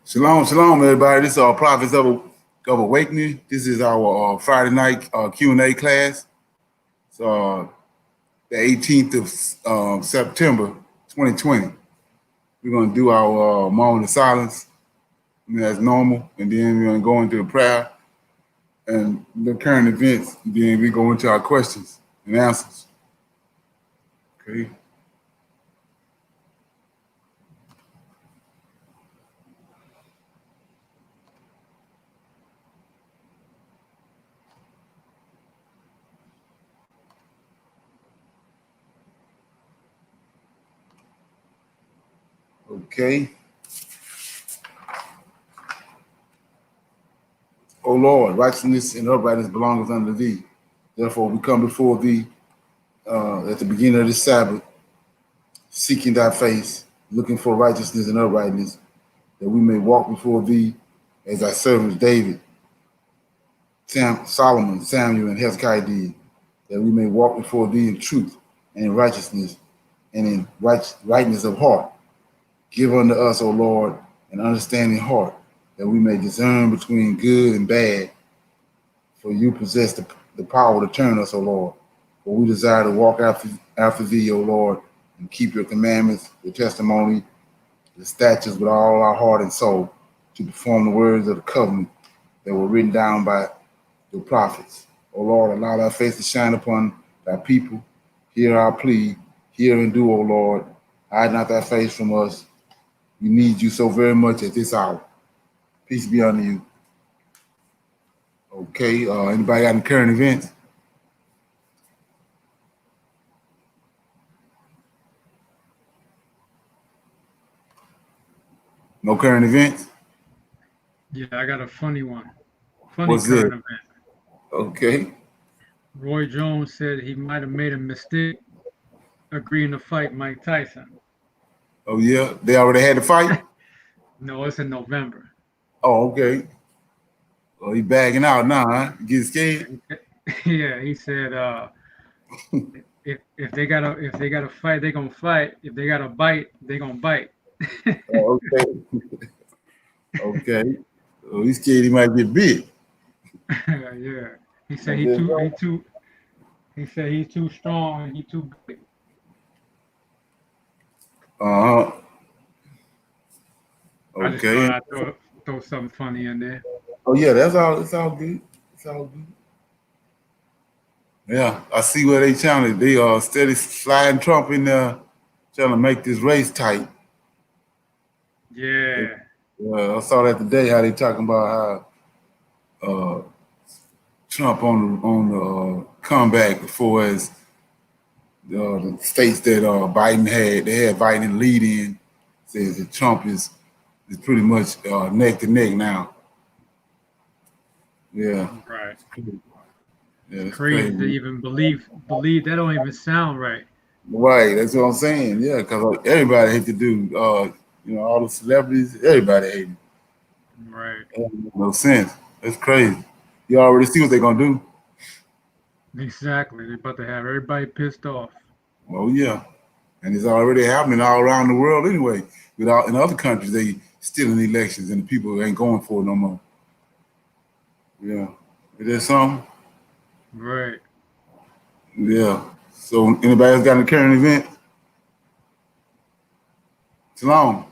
Shalom, shalom, everybody. This is our Prophets of Awakening. This is our Friday night Q&A class. It's the 18th of September, 2020. We're going to do our moment of silence, as normal, and then we're going to go into the prayer and the current events. And then we go into our questions and answers. Okay. Okay. O Lord, righteousness and uprightness belongeth unto thee. Therefore, we come before thee at the beginning of this Sabbath, seeking thy face, looking for righteousness and uprightness, that we may walk before thee as thy servants David, Solomon, Samuel, and Hezekiah did, that we may walk before thee in truth and in righteousness and in rightness of heart. Give unto us, O Lord, an understanding heart, that we may discern between good and bad. For you possess the power to turn us, O Lord. For we desire to walk after thee, O Lord, and keep your commandments, your testimony, the statutes with all our heart and soul, to perform the words of the covenant that were written down by the prophets. O Lord, allow thy face to shine upon thy people. Hear our plea. Hear and do, O Lord. Hide not thy face from us. We need you so very much at this hour. Peace be unto you. Okay, anybody got any current events? No current events? Yeah, I got a funny one. Funny What's current it? event. Okay. Roy Jones said he might have made a mistake agreeing to fight Mike Tyson. Oh, yeah? They already had the fight? No, it's in November. Oh, okay. Oh, he bagging out now, huh? You get scared? Yeah, he said if they gotta fight, they gonna fight. If they gotta bite, they gonna bite. Oh, okay. Okay. Oh, he's scared he might get bit. Yeah. He said he's too strong and he too big. Uh-huh. I just Okay. thought I'd throw something funny in there. Oh, yeah, that's all. It's all good. It's all good. Yeah, I see where they trying to, they are steady sliding Trump in there, trying to make this race tight. Yeah. I saw that today, how they talking about how Trump on the comeback before as the states that Biden had, they had Biden lead in, says that Trump is pretty much neck to neck now. Yeah, Right. yeah, it's Crazy to crazy. even believe that don't even sound right. Right, that's what I'm saying. Yeah, because everybody hate to do, all the celebrities, everybody hate it. Right. It don't make no sense. That's crazy. You already see what they're gonna do. Exactly. They're about to have everybody pissed off. Oh yeah, and it's already happening all around the world anyway. Without in other countries, they stealing elections and the people ain't going for it no more. Yeah, is there something? Right. Yeah. So anybody else got any current event? Shalom.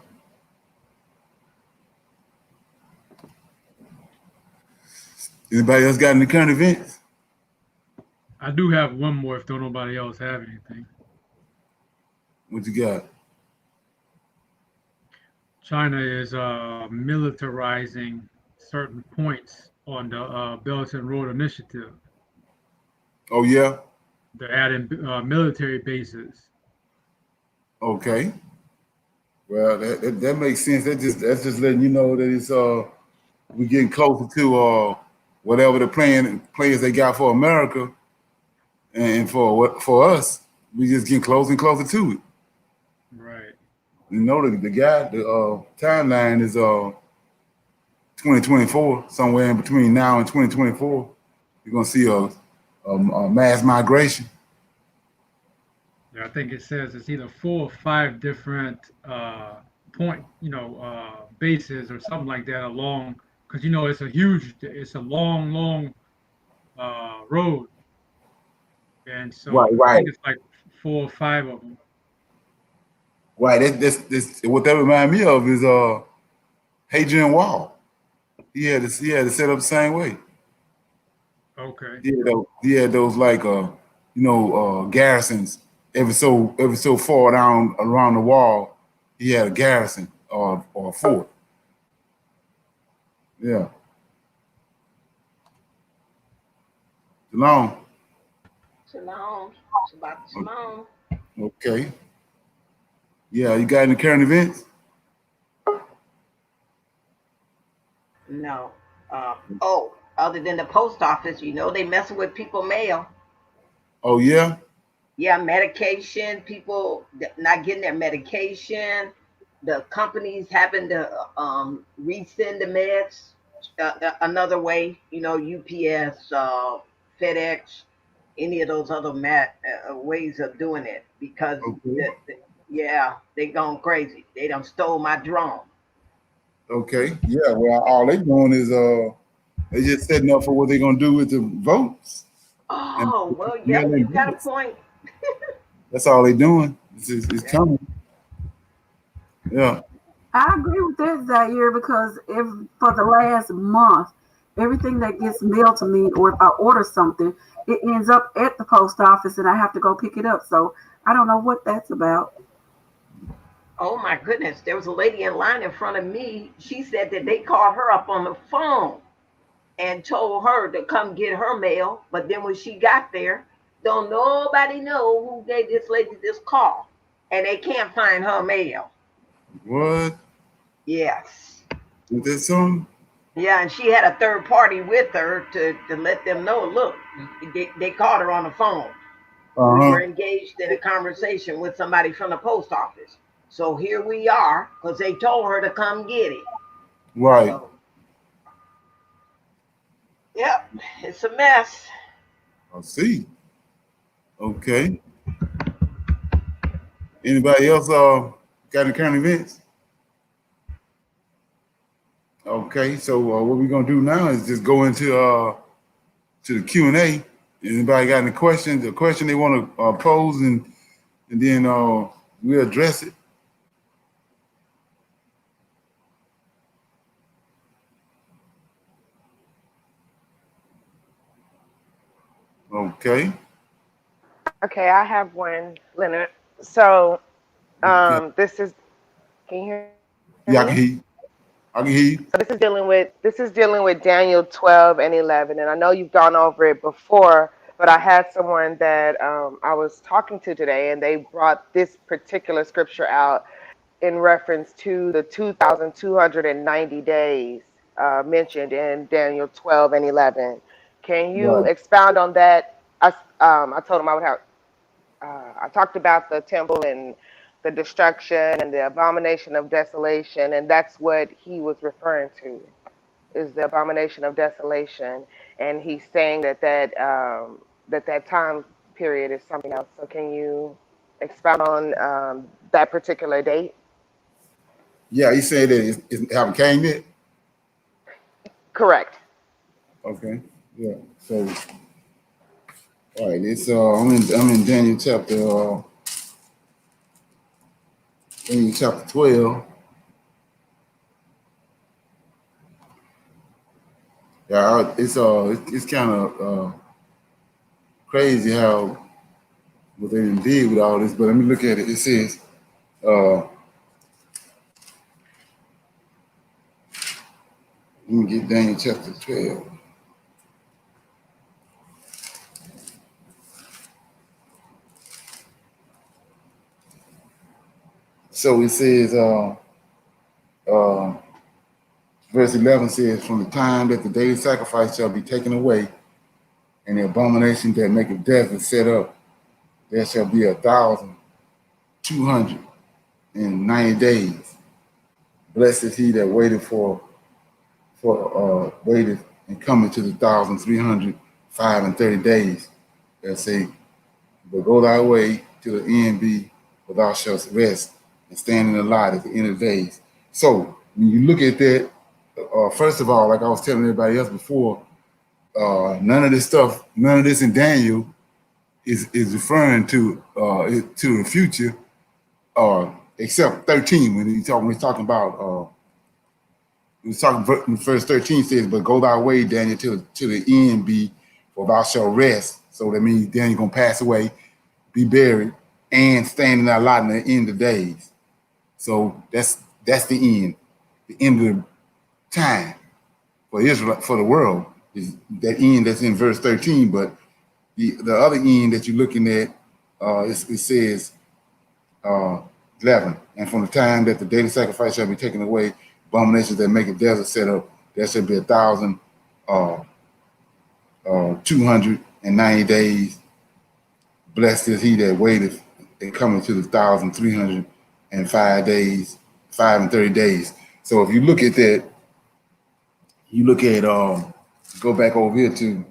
Anybody else got any current events? I do have one more if don't nobody else have anything. What you got? China is militarizing certain points on the Belt and Road Initiative. Oh yeah. They're adding military bases. Okay. Well, that makes sense. That's just letting you know that it's we getting closer to whatever the plans they got for America and for what for us. We just getting closer and closer to it. Right. You know the timeline is 2024, somewhere in between now and 2024. You're gonna see a mass migration. Yeah, I think it says it's either 4 or 5 different point, bases or something like that along, because it's a long road, and Right, so I right, think it's like 4 or 5 of them. right. This what that remind me of is Hadrian Wall. He had to set up the same way. Okay. He had those like garrisons every so far down around the wall. He had a garrison or a fort. Yeah. Shalom. Shalom. Shabbat shalom. Okay. Yeah, you got any current events? No. Other than the post office, they messing with people mail. Oh yeah? Yeah, medication, people not getting their medication. The companies having to resend the meds another way. UPS, FedEx, any of those other ways of doing it because Okay. they gone crazy. They done stole my drone. Okay. Yeah, well all they doing is they just setting up for what they're gonna do with the votes. And Oh, well, yep, mailing you got a ballots. point. That's all they doing. It's Yeah. coming. Yeah. I agree with that, Zaire, because if for the last month, everything that gets mailed to me, or if I order something, it ends up at the post office and I have to go pick it up. So I don't know what that's about. Oh my goodness, there was a lady in line in front of me. She said that they called her up on the phone and told her to come get her mail. But then when she got there, don't nobody know who gave this lady this call. And they can't find her mail. What? Yes. Is that something? Yeah, and she had a third party with her to let them know, look, they called her on the phone. We were Uh-huh. engaged in a conversation with somebody from the post office. So here we are, because they told her to come get it. Right. So, yep, it's a mess. I see. Okay. Anybody else got any current events? Okay, so what we're gonna do now is just go into to the Q&A. Anybody got any questions? A question they want to pose, and then we'll address it. Okay. Okay, I have one, Leonard. So, Okay. this is. Can you hear Yeah, I can me? hear you. I can hear you. So this is dealing with Daniel 12 and 11, and I know you've gone over it before, but I had someone that I was talking to today, and they brought this particular scripture out in reference to the 2,290 days mentioned in Daniel 12 and 11. Can you Right. expound on that? I told him I would have. I talked about the temple and the destruction and the abomination of desolation, and that's what he was referring to, is the abomination of desolation, and he's saying that time period is something else. So can you expound on that particular date? Yeah, you said that it haven't came yet. Correct. Okay. Yeah. So, all right. It's I'm in Daniel chapter 12. Yeah, it's kind of crazy how what they did with all this. But let me look at it. It says, let me get Daniel chapter 12. So it says, uh, verse 11 says, from the time that the daily sacrifice shall be taken away, and the abomination that maketh death is set up, there shall be 1,290 days. Blessed is he that waited and coming to the 1,305 and 30 days. That say, but go thy way till the end be, for thou shalt rest and stand in the light at the end of the days. So when you look at that, first of all, like I was telling everybody else before, none of this stuff, none of this in Daniel is referring to the future, except 13 when he's talking about. He's talking in verse 13 says, "But go thy way, Daniel, till the end be, for thou shalt rest." So that means Daniel gonna pass away, be buried, and stand in that light in the end of days. So that's the end of time for Israel, for the world, is that end that's in verse 13. But the other end that you're looking at, it says 11, and from the time that the daily sacrifice shall be taken away, abominations that make a desert set up, there shall be 1,290 days. Blessed is he that waiteth and cometh to the 1,305 days, 530 days. So if you look at that, you look at go back over here to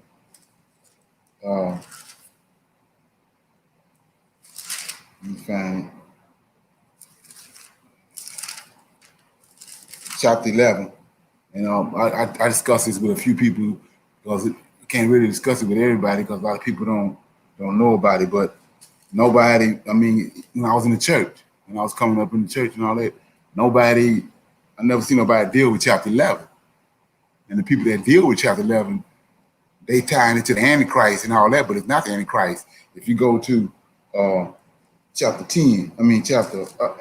you find it. Chapter 11, and I discussed this with a few people because I can't really discuss it with everybody because a lot of people don't know about it. But nobody, I mean, when I was in the church, when I was coming up in the church and all that, I never seen nobody deal with chapter 11. And the people that deal with chapter 11, they tie it to the Antichrist and all that, but it's not the Antichrist. If you go to chapter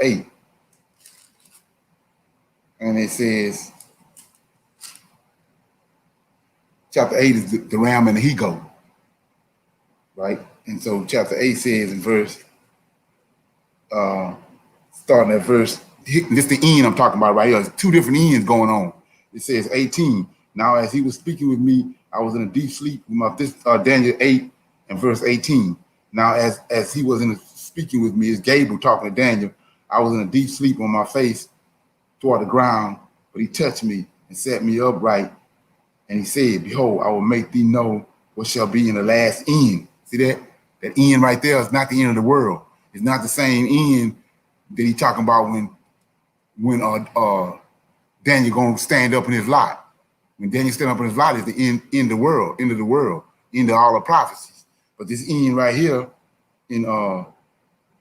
8, and it says, chapter 8 is the ram and the he-goat, right? And so chapter 8 says in verse, starting at verse, this the end I'm talking about right here. There's two different ends going on. It says 18. Now as he was speaking with me, I was in a deep sleep. Daniel 8 and verse 18. Now as he was speaking with me, it's Gabriel talking to Daniel. I was in a deep sleep on my face toward the ground, but he touched me and set me upright. And he said, "Behold, I will make thee know what shall be in the last end." See that? That end right there is not the end of the world. It's not the same end that he talking about when Daniel gonna stand up in his lot. When Daniel stand up in his lot is the end of the world, end of all the prophecies. But this end right here in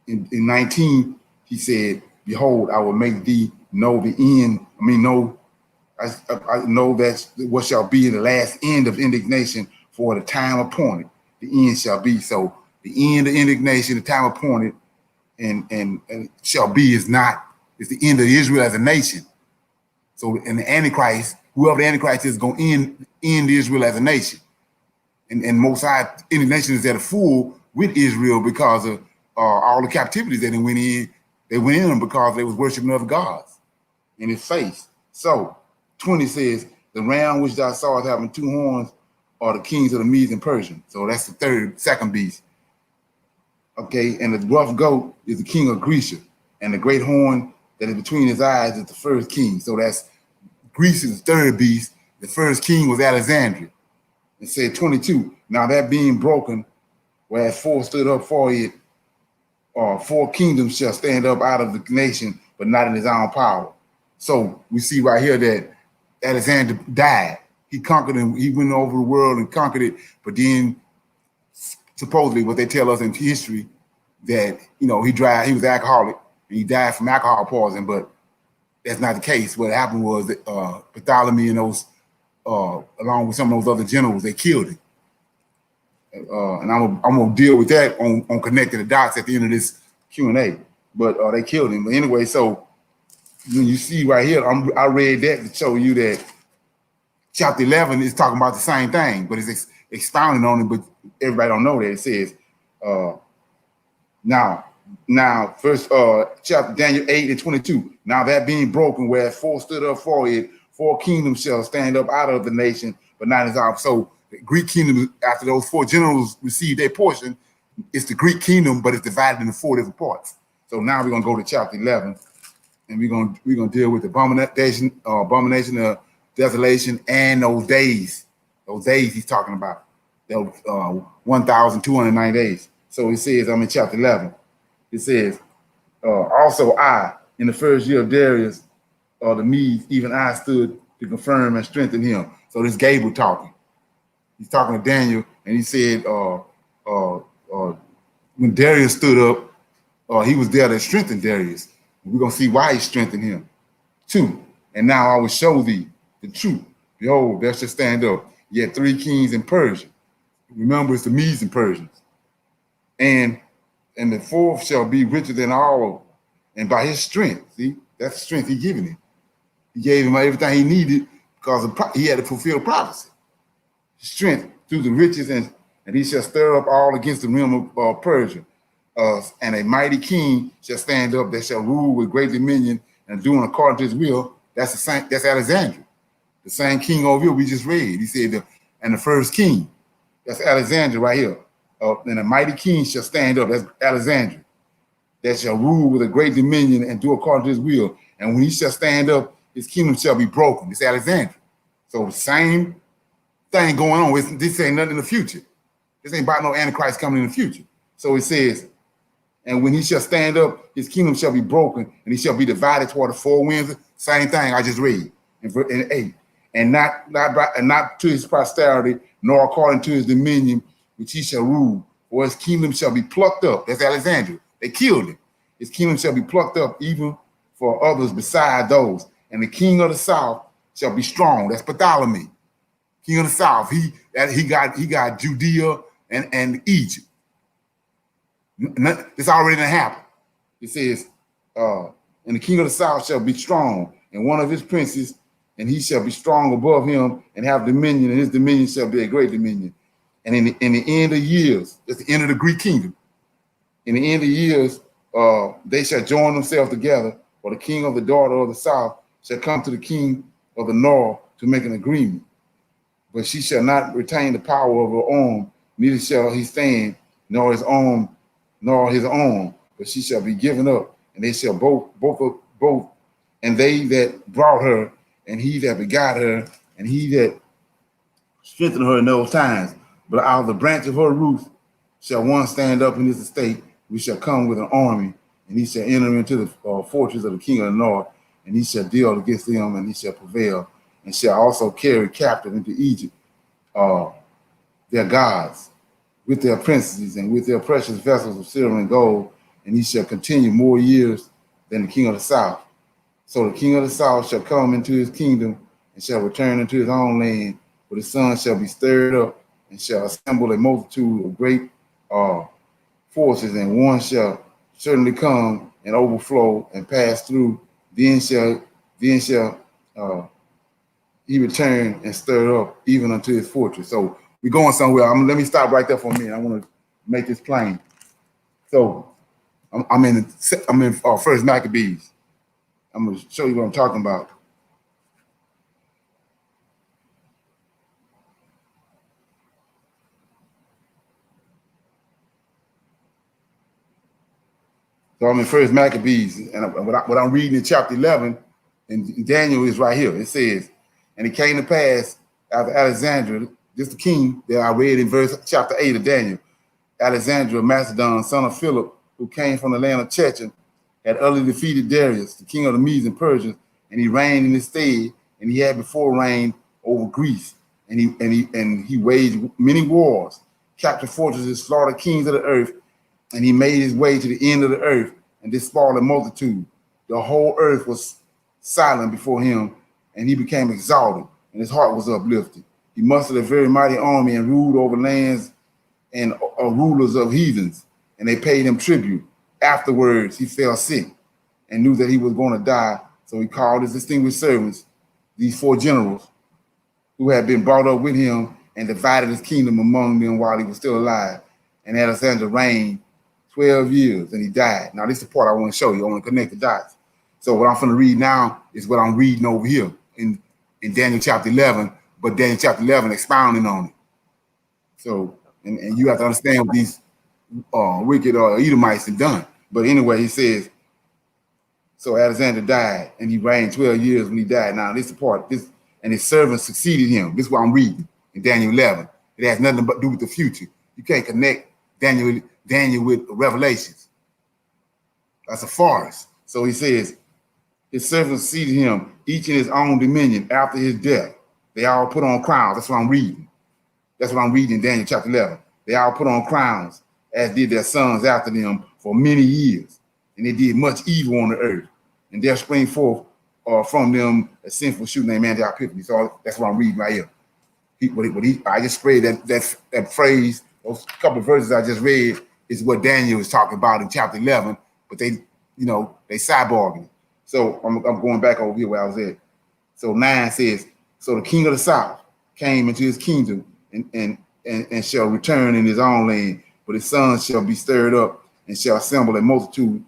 19, he said, "Behold, I will make thee know the end." I know that what shall be in the last end of indignation, for the time appointed, the end shall be. So the end of indignation, the time appointed, and shall be is the end of Israel as a nation. So in the Antichrist, whoever the Antichrist is going to end Israel as a nation. And Most High indignation is at a full with Israel because of all the captivities that they went in. They went in because they was worshiping other gods in his face. So 20 says, "The ram which thou sawest having two horns are the kings of the Medes and Persians." So that's the second beast. Okay, and the rough goat is the king of Grecia, and the great horn that is between his eyes is the first king. So that's Greece is the third beast. The first king was Alexandria. It said 22, "Now that being broken, whereas four stood up for it, or 4 kingdoms shall stand up out of the nation, but not in his own power." So we see right here that Alexander died. He conquered and he went over the world and conquered it. But then supposedly what they tell us in history that, he was alcoholic and he died from alcohol poisoning, but that's not the case. What happened was that Bartholomew and those, along with some of those other generals, they killed him. And I'm gonna deal with that on connecting the dots at the end of this Q&A. But they killed him. But anyway, so when you see right here, I read that to show you that chapter 11 is talking about the same thing, but it's expounding on it. But everybody don't know that. It says, now first chapter Daniel 8 and 22. "Now that being broken, where 4 stood up for it, 4 kingdoms shall stand up out of the nation, but not his own." So the Greek kingdom, after those 4 generals received their portion, it's the Greek kingdom, but it's divided into 4 different parts. So now we're gonna go to chapter 11, and we're gonna deal with the abomination of desolation and those days. Those days he's talking about. Those 1,209 days. So it says, I'm in chapter 11. It says, "Also I, in the first year of Darius, the Medes, even I stood to confirm and strengthen him. So this Gabriel talking. He's talking to Daniel, and he said, when Darius stood up, he was there to strengthen Darius. We're going to see why he strengthened him. 2, and now I will show thee the truth. Behold, there shall stand up yet 3 kings in Persia. Remember, it's the Medes and Persians. And the 4th shall be richer than all, and by his strength, see, that's the strength he given him. He gave him everything he needed because he had to fulfill prophecy. Strength through the riches, and he shall stir up all against the realm of Persia. And a mighty king shall stand up that shall rule with great dominion and doing according to his will. That's the same. That's Alexander, the same king over here we just read. He said, and the first king, that's Alexander right here. And a mighty king shall stand up. That's Alexander, that shall rule with a great dominion and do according to his will. And when he shall stand up, his kingdom shall be broken. It's Alexander. So the same thing going on. This ain't nothing in the future. This ain't about no Antichrist coming in the future. So it says, and when he shall stand up, his kingdom shall be broken, and he shall be divided toward the 4 winds. Same thing I just read in 8. And not to his posterity, nor according to his dominion, which he shall rule. For his kingdom shall be plucked up. That's Alexander. They killed him. His kingdom shall be plucked up even for others beside those. And the king of the south shall be strong. That's Ptolemy. King of the south. He got Judea and Egypt. This already done happened. It says, and the king of the south shall be strong, and one of his princes, and he shall be strong above him and have dominion, and his dominion shall be a great dominion. And in the end of years, that's the end of the Greek kingdom. In the end of years, they shall join themselves together, for the king of the daughter of the south shall come to the king of the north to make an agreement. But she shall not retain the power of her arm, neither shall he stand, nor his arm, but she shall be given up, and they shall both, and they that brought her, and he that begot her, and he that strengthened her in those times. But out of the branch of her roof shall one stand up in his estate, which shall come with an army, and he shall enter into the fortress of the king of the north, and he shall deal against them, and he shall prevail, and shall also carry captive into Egypt their gods, with their princes and with their precious vessels of silver and gold, and he shall continue more years than the king of the south. So the king of the south shall come into his kingdom and shall return into his own land, but his son shall be stirred up and shall assemble a multitude of great forces, and one shall certainly come and overflow and pass through. Then shall he return and stir up even unto his fortress. So we're going somewhere. Let me stop right there for a minute. I want to make this plain. So I'm in First Maccabees. I'm going to show you what I'm talking about. So I'm in First Maccabees, and what I'm reading in chapter 11, and Daniel is right here. It says, and it came to pass after Alexander, this the king that I read in chapter 8 of Daniel, Alexander of Macedon, son of Philip, who came from the land of Chechen, had utterly defeated Darius, the king of the Medes and Persians, and he reigned in his stead, and he had before reigned over Greece, and he waged many wars, captured fortresses, slaughtered kings of the earth, and he made his way to the end of the earth and despoiled a multitude. The whole earth was silent before him, and he became exalted, and his heart was uplifted. He mustered a very mighty army and ruled over lands and rulers of heathens, and they paid him tribute. Afterwards, he fell sick and knew that he was going to die. So he called his distinguished servants, these 4 generals who had been brought up with him, and divided his kingdom among them while he was still alive. And Alexander reigned 12 years, and he died. Now, this is the part I want to show you. I want to connect the dots. So what I'm going to read now is what I'm reading over here in Daniel chapter 11, but Daniel chapter 11 expounding on it. So, and you have to understand what these wicked Edomites have done. But anyway, he says, so Alexander died, and he reigned 12 years when he died. Now, this is the part, and his servants succeeded him. This is what I'm reading in Daniel 11. It has nothing but to do with the future. You can't connect Daniel with Revelations. That's a farce. So he says, His servants seated him, each in his own dominion after his death. They all put on crowns. That's what I'm reading. That's what I'm reading in Daniel chapter 11. They all put on crowns, as did their sons after them for many years. And they did much evil on the earth. And there sprang forth from them a sinful shoot named Antiochus Epiphanes. So that's what I'm reading right here. I just spread that phrase, those couple of verses I just read is what Daniel was talking about in chapter 11, but they cyborging. So I'm going back over here where I was at. So 9 says, so the king of the south came into his kingdom and shall return in his own land, but his sons shall be stirred up and shall assemble a multitude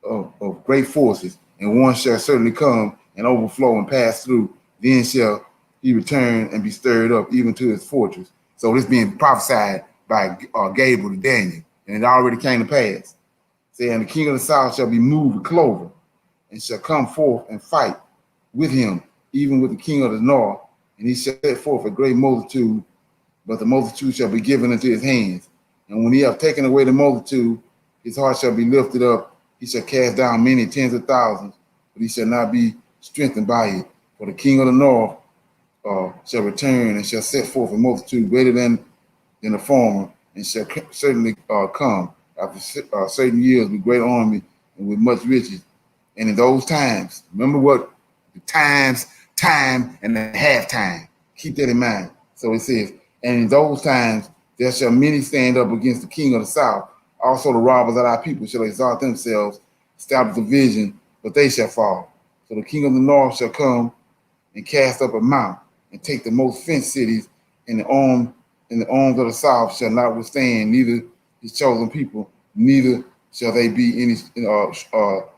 of great forces, and one shall certainly come and overflow and pass through. Then shall he return and be stirred up even to his fortress. So this being prophesied by Gabriel to Daniel, and it already came to pass. Saying the king of the south shall be moved with clover, and shall come forth and fight with him, even with the king of the north, and he shall set forth a great multitude, but the multitude shall be given into his hands. And when he hath taken away the multitude, his heart shall be lifted up. He shall cast down many tens of thousands, but he shall not be strengthened by it. For the king of the north shall return and shall set forth a multitude greater than the former, and shall certainly come after certain years with great army and with much riches. And in those times, remember what the time and the half time. Keep that in mind. So it says, and in those times there shall many stand up against the king of the south. Also the robbers of our people shall exalt themselves, establish the vision, but they shall fall. So the king of the north shall come and cast up a mount and take the most fenced cities, and the arms of the south shall not withstand neither his chosen people, neither shall they be any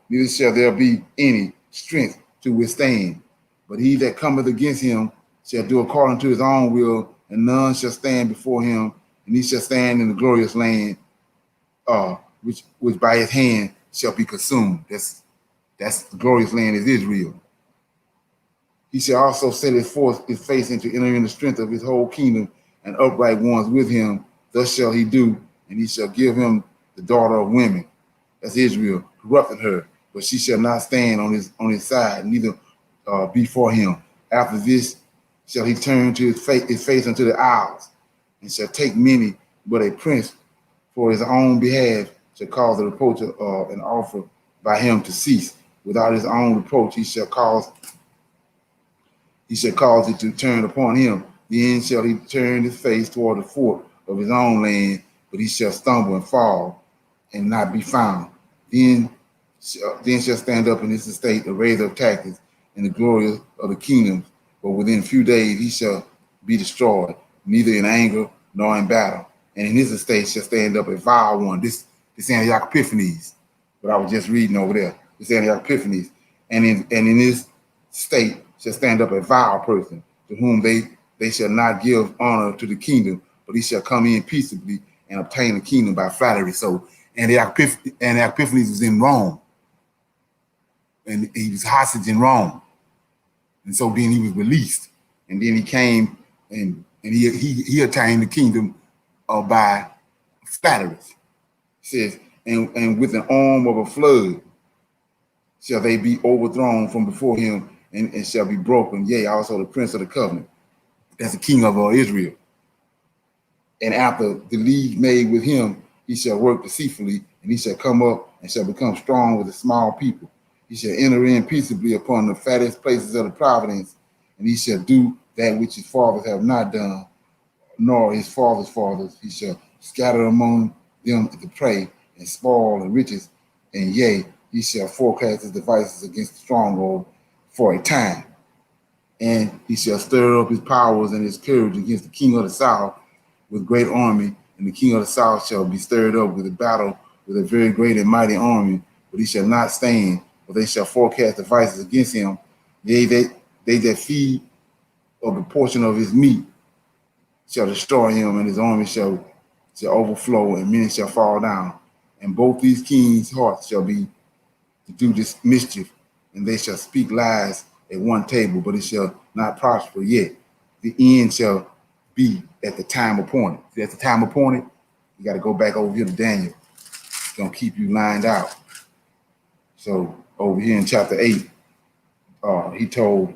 neither shall there be any strength to withstand. But he that cometh against him shall do according to his own will, and none shall stand before him, and he shall stand in the glorious land, which by his hand shall be consumed. That's the glorious land is Israel. He shall also set his face into enter in the strength of his whole kingdom, and upright ones with him. Thus shall he do, and he shall give him the daughter of women. That's Israel, corrupted her, but she shall not stand on his side, neither be for him. After this shall he turn to his face unto the isles, and shall take many, but a prince for his own behalf shall cause the reproach of an offer by him to cease. Without his own reproach, he shall cause it to turn upon him. Then shall he turn his face toward the fort of his own land, but he shall stumble and fall and not be found. Then shall stand up in his estate a raiser of taxes in the glory of the kingdoms, but within a few days he shall be destroyed, neither in anger nor in battle. And in his estate shall stand up a vile one. This Antiochus Epiphanes, what I was just reading over there. This Antiochus Epiphanes, and in his state shall stand up a vile person, to whom they shall not give honor to the kingdom, but he shall come in peaceably and obtain the kingdom by flattery. So Antiochus Epiphanes was in Rome, and he was hostage in Rome, and so then he was released, and then he came and he attained the kingdom by flattery. It says, and with an arm of a flood shall they be overthrown from before him, and shall be broken. Yea, also the prince of the covenant. That's the king of Israel. And after the league made with him, he shall work deceitfully, and he shall come up and shall become strong with a small people. He shall enter in peaceably upon the fattest places of the providence, and he shall do that which his fathers have not done, nor his fathers' fathers. He shall scatter among them the prey and spoil and riches, and yea, he shall forecast his devices against the stronghold for a time. And he shall stir up his powers and his courage against the king of the south with great army, and the king of the south shall be stirred up with a battle with a very great and mighty army, but he shall not stand, for they shall forecast devices against him. They that feed of the portion of his meat shall destroy him, and his army shall overflow, and many shall fall down. And both these kings' hearts shall be to do this mischief, and they shall speak lies at one table, but it shall not prosper yet. The end shall be at the time appointed. See, at the time appointed, you got to go back over here to Daniel. It's going to keep you lined out. So over here in chapter 8, he told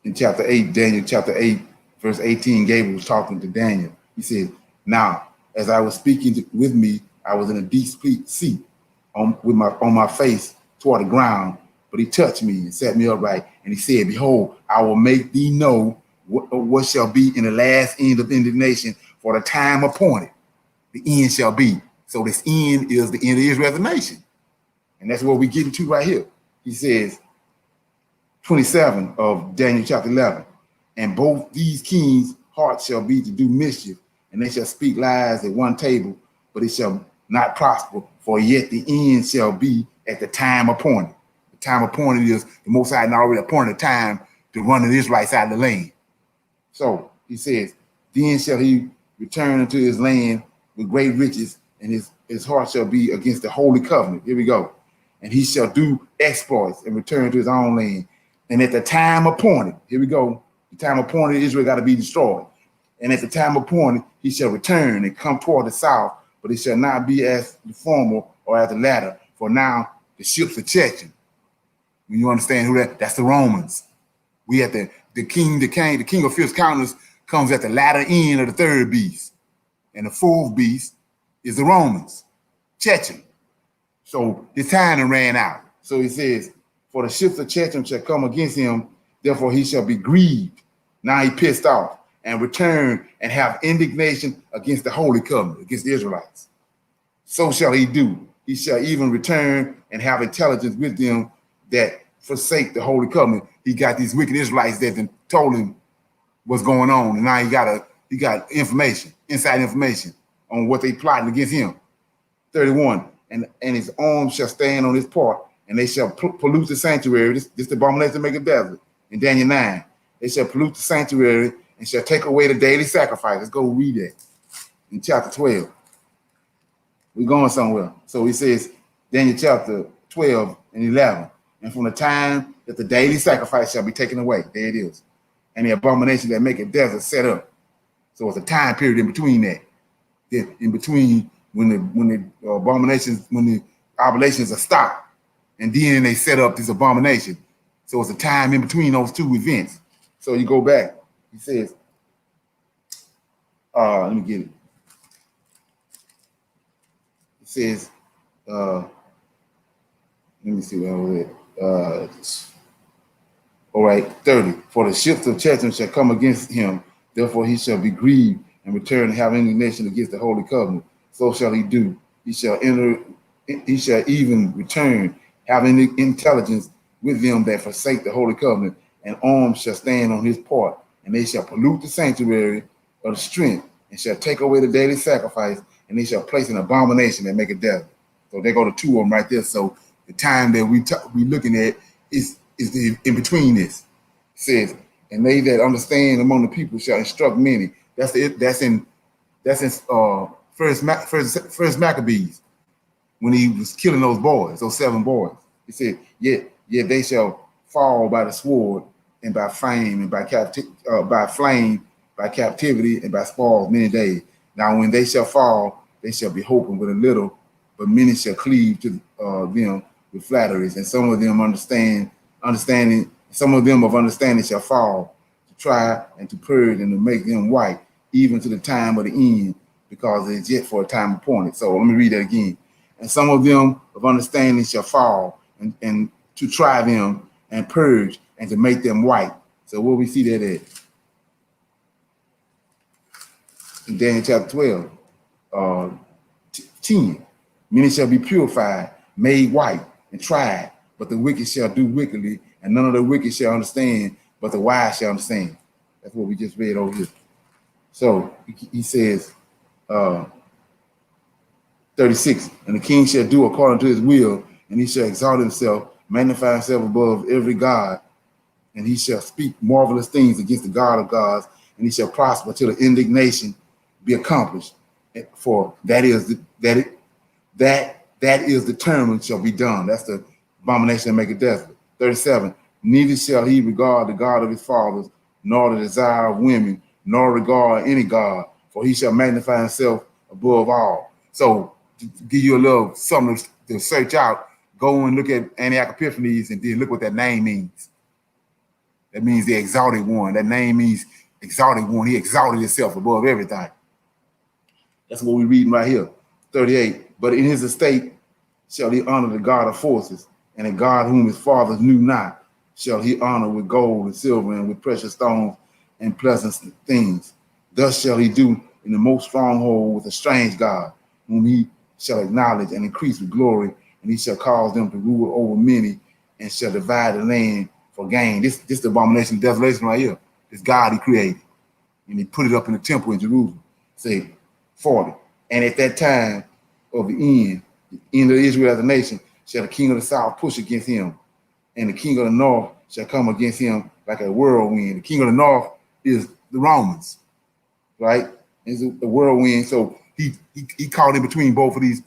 in chapter 8, Daniel chapter 8, verse 18, Gabriel was talking to Daniel. He said, now, as I was speaking with me, I was in a deep seat on my face toward the ground, but he touched me and set me upright. And he said, behold, I will make thee know what shall be in the last end of indignation, for the time appointed, the end shall be. So this end is the end of Israel's nation. And that's what we're getting to right here. He says, 27 of Daniel chapter 11, and both these kings' hearts shall be to do mischief, and they shall speak lies at one table, but it shall not prosper, for yet the end shall be at the time appointed. The time appointed is the Most High already appointed a time to run the Israelites out of the land. So he says, then shall he return unto his land with great riches, and his heart shall be against the holy covenant. Here we go. And he shall do exploits and return to his own land. And at the time appointed, here we go, the time appointed, Israel got to be destroyed. And at the time appointed, he shall return and come toward the south, but it shall not be as the former or as the latter. For now, the ships are checking. When you understand who that's the Romans. We at the king of fierce counters comes at the latter end of the third beast. And the fourth beast is the Romans, Chechem. So his time ran out. So he says, for the ships of Chechem shall come against him, therefore he shall be grieved. Now he pissed off and return and have indignation against the holy covenant, against the Israelites. So shall he do. He shall even return and have intelligence with them that forsake the holy covenant. He got these wicked Israelites that then told him what's going on, and now he got information, inside information on what they plotting against him. 31, and his arm shall stand on his part, and they shall pollute the sanctuary. This the abomination make a desert. In Daniel 9, they shall pollute the sanctuary and shall take away the daily sacrifice. Let's go read that in chapter 12. We're going somewhere. So he says, Daniel chapter 12 and 11, and from the time that the daily sacrifice shall be taken away, there it is, and the abomination that make a desert set up. So it's a time period in between that. In between when the abominations, when the oblations are stopped, and then they set up this abomination. So it's a time in between those two events. So you go back. He says, let me get it. It says, let me see where I was at. All right, 30. For the ships of Chechem shall come against him, therefore he shall be grieved and return and have indignation against the holy covenant. So shall he do. He shall even return, having intelligence with them that forsake the holy covenant, and arms shall stand on his part, and they shall pollute the sanctuary of the strength, and shall take away the daily sacrifice, and they shall place an abomination that make a desert. So they go to two of them right there. So the time that we looking at is in between this. It says, and they that understand among the people shall instruct many. That's in First Maccabees, when he was killing those boys, those 7 boys. He said, yet they shall fall by the sword and by flame and by flame, by captivity and by spoils many days. Now when they shall fall, they shall be hoping with a little, but many shall cleave to them with flatteries, and some of them some of them of understanding shall fall, to try and to purge and to make them white, even to the time of the end, because it is yet for a time appointed. So let me read that again. And some of them of understanding shall fall, and to try them and purge and to make them white. So where we see that at? In Daniel chapter 12, 10. Many shall be purified, made white, and tried, but the wicked shall do wickedly, and none of the wicked shall understand, but the wise shall understand. That's what we just read over here. So he says, 36, and the king shall do according to his will, and he shall exalt himself, magnify himself above every god, and he shall speak marvelous things against the God of gods, and he shall prosper till the indignation be accomplished. For that is determined shall be done. That's the abomination that make it desolate. 37, neither shall he regard the God of his fathers, nor the desire of women, nor regard any God, for he shall magnify himself above all. So to give you a little something to search out, go and look at Antioch Epiphanes and then look what that name means. That means the exalted one. That name means exalted one. He exalted himself above everything. That's what we're reading right here. 38. But in his estate shall he honor the God of forces, and the God whom his fathers knew not shall he honor with gold and silver and with precious stones and pleasant things. Thus shall he do in the most stronghold with a strange God, whom he shall acknowledge and increase with glory, and he shall cause them to rule over many and shall divide the land for gain. This the abomination of desolation right here. This God he created. And he put it up in the temple in Jerusalem. Say 40. And at that time of the end of Israel as a nation, shall the king of the south push against him, and the king of the north shall come against him like a whirlwind. The king of the north is the Romans, right? It's a whirlwind. So he caught in between both of these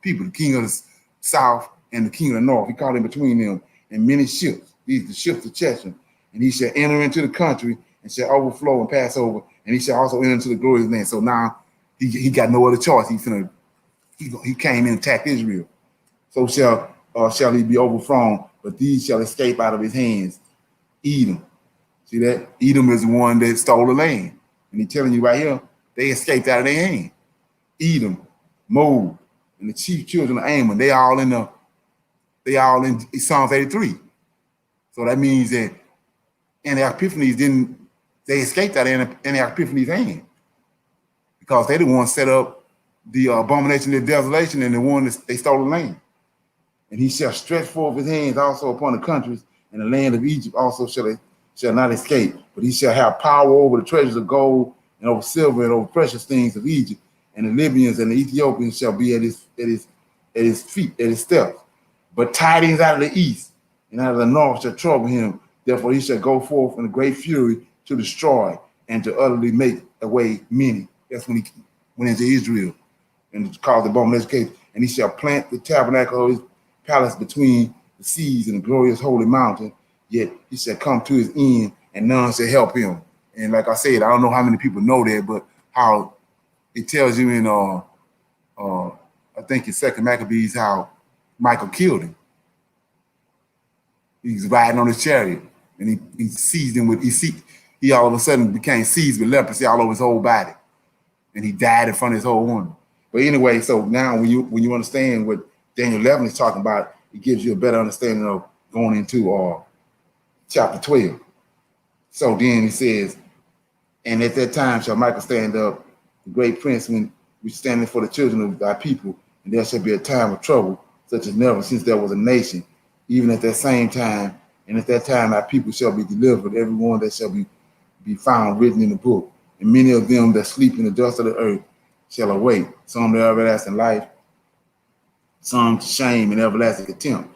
people, the king of the south and the king of the north. He caught in between them, and many ships. These the ships of Cheshire, and he shall enter into the country and shall overflow and pass over, and he shall also enter into the glorious land. So now he got no other choice. He came in and attacked Israel. So shall he be overthrown, but these shall escape out of his hands. Edom. See that? Edom is the one that stole the land. And he's telling you right here, they escaped out of their hand. Edom, Moab, and the chief children of Ammon, they all in Psalms 83. So that means that Antiochus they escaped out of Antiochus' hand. Because they the ones set up the abomination of desolation and the one that they stole the land. And he shall stretch forth his hands also upon the countries, and the land of Egypt also shall not escape. But he shall have power over the treasures of gold and over silver and over precious things of Egypt. And the Libyans and the Ethiopians shall be at his feet, at his steps. But tidings out of the east and out of the north shall trouble him. Therefore he shall go forth in a great fury to destroy and to utterly make away many. That's when he went into Israel and caused the abomination case. And he shall plant the tabernacle of his palace between the seas and the glorious holy mountain. Yet he shall come to his end, and none shall help him. And like I said, I don't know how many people know that, but how it tells you in I think in 2 Maccabees how Michael killed him. He's riding on his chariot, and he seized him he all of a sudden became seized with leprosy all over his whole body, and he died in front of his whole woman. But anyway, so now when you understand what Daniel 11 is talking about, it gives you a better understanding of going into chapter 12. So then he says, and at that time shall Michael stand up, the great prince, when we standing for the children of thy people, and there shall be a time of trouble, such as never since there was a nation, even at that same time, and at that time our people shall be delivered, everyone that shall be found written in the book, and many of them that sleep in the dust of the earth shall awake, some to everlasting life, some to shame and everlasting contempt.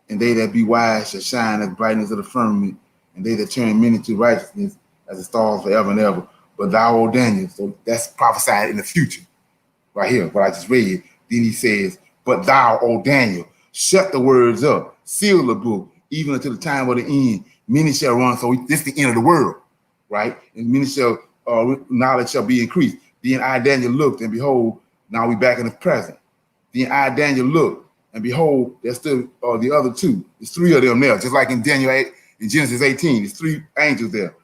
And they that be wise shall shine as brightness of the firmament, and they that turn many to righteousness as the stars forever and ever. But thou, O Daniel, so that's prophesied in the future, right here, what I just read. Then he says, but thou, O Daniel, shut the words up, seal the book, even until the time of the end. Many shall run, so this is the end of the world, right? And many shall, knowledge shall be increased. Then I, Daniel, looked, and behold, now we back in the present. Then I, Daniel, looked, and behold, there's still the other two. There's three of them there, just like in Daniel 8, in Genesis 18. There's three angels there.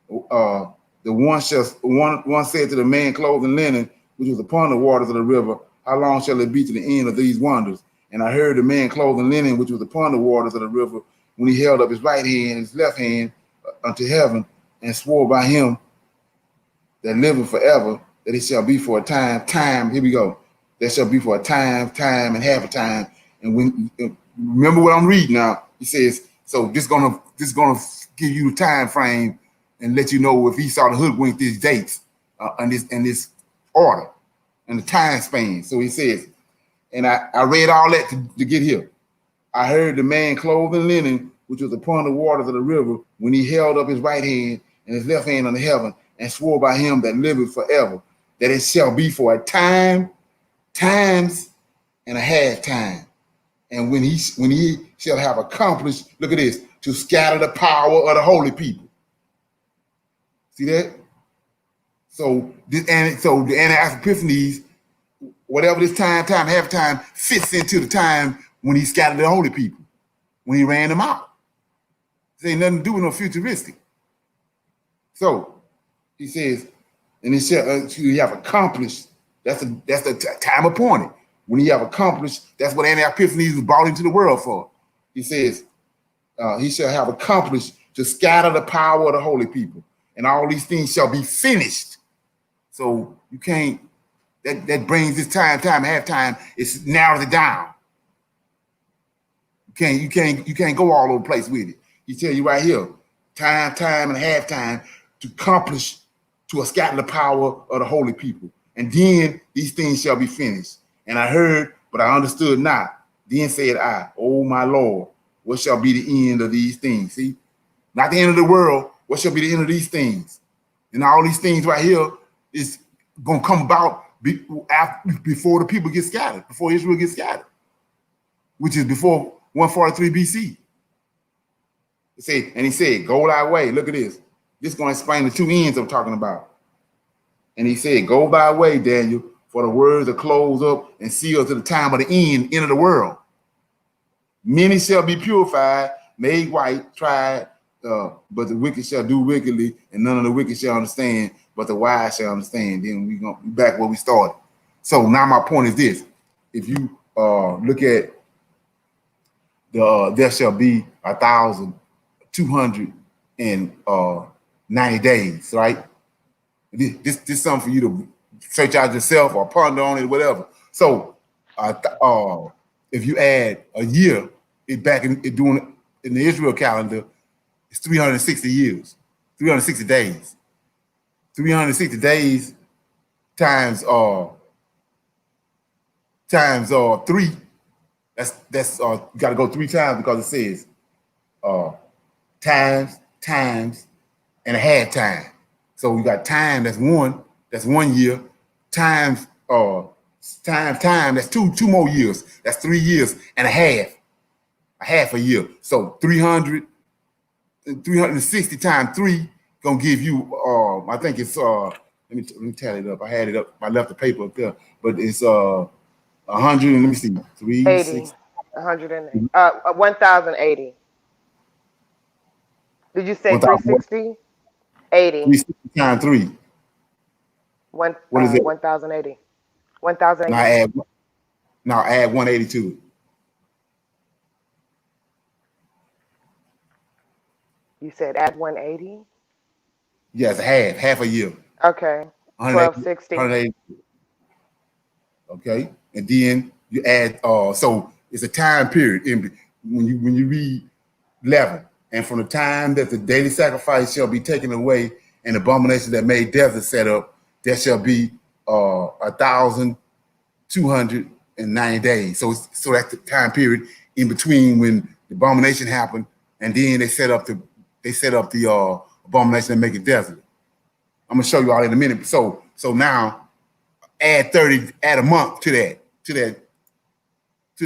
The one said to the man clothed in linen, which was upon the waters of the river, how long shall it be to the end of these wonders? And I heard the man clothed in linen, which was upon the waters of the river, when he held up his right hand and his left hand unto heaven, and swore by him that liveth forever, that it shall be for a time, here we go, that shall be for a time, and half a time. And when remember what I'm reading now, he says, so this gonna give you the time frame and let you know if Esau the hoodwink these dates and this order and the time span. So he says, and I read all that to get here. I heard the man clothed in linen, which was upon the waters of the river, when he held up his right hand and his left hand unto heaven, and swore by him that liveth forever, that it shall be for a time, times, and a half time. And when he shall have accomplished, look at this, to scatter the power of the holy people. See that? So the Antiochus, whatever this time, half time, fits into the time when he scattered the holy people, when he ran them out. This ain't nothing to do with no futuristic. So he says, and he said, you have accomplished. That's the time appointed. When you have accomplished, that's what Anti-Epiphanes was brought into the world for. He says, he shall have accomplished to scatter the power of the holy people, and all these things shall be finished. So you can't. That brings this time, half time. It narrows it down. You can't go all over the place with it. He tell you right here, time, and half time to accomplish, to scatter the power of the holy people. And then these things shall be finished. And I heard, but I understood not. Then said I, oh my Lord, what shall be the end of these things? See, not the end of the world. What shall be the end of these things? And all these things right here is going to come about before the people get scattered, before Israel gets scattered, which is before 143 BC. He said, go thy way. Look at this. This is going to explain the two ends I'm talking about. And he said, go thy way, Daniel, for the words are closed up and sealed to the time of the end of the world. Many shall be purified, made white, tried, but the wicked shall do wickedly, and none of the wicked shall understand, but the wise shall understand. Then we're going to be back where we started. So now my point is this. If you look at there shall be 1,290 days, right? This is something for you to search out yourself or ponder on it, whatever. So if you add a year, in the Israel calendar, it's 360 years, 360 days. 360 days times 3. That's you got to go 3 times because it says times, and a half time. So you got time, that's 1 year, times time, that's two more years. That's 3 years and a half a year. So 360 times 3 gonna give you I think it's let me tally it up. I had it up, I left the paper up there, but it's 100 and let me see, 180. 1080. Did you say 360? 80. 360 times 3. What is it? 1080. 1080. Now add 180 to it. You said add 180? Yes, half a year. Okay. 1260. 180. Okay, and then you add so it's a time period when you read 11, and from the time that the daily sacrifice shall be taken away and the abomination that made death is set up, there shall be 1,290 days. So that's the time period in between when the abomination happened, and then they set up the abomination and make it desolate. I'm gonna show you all in a minute. So now add 30, add a month to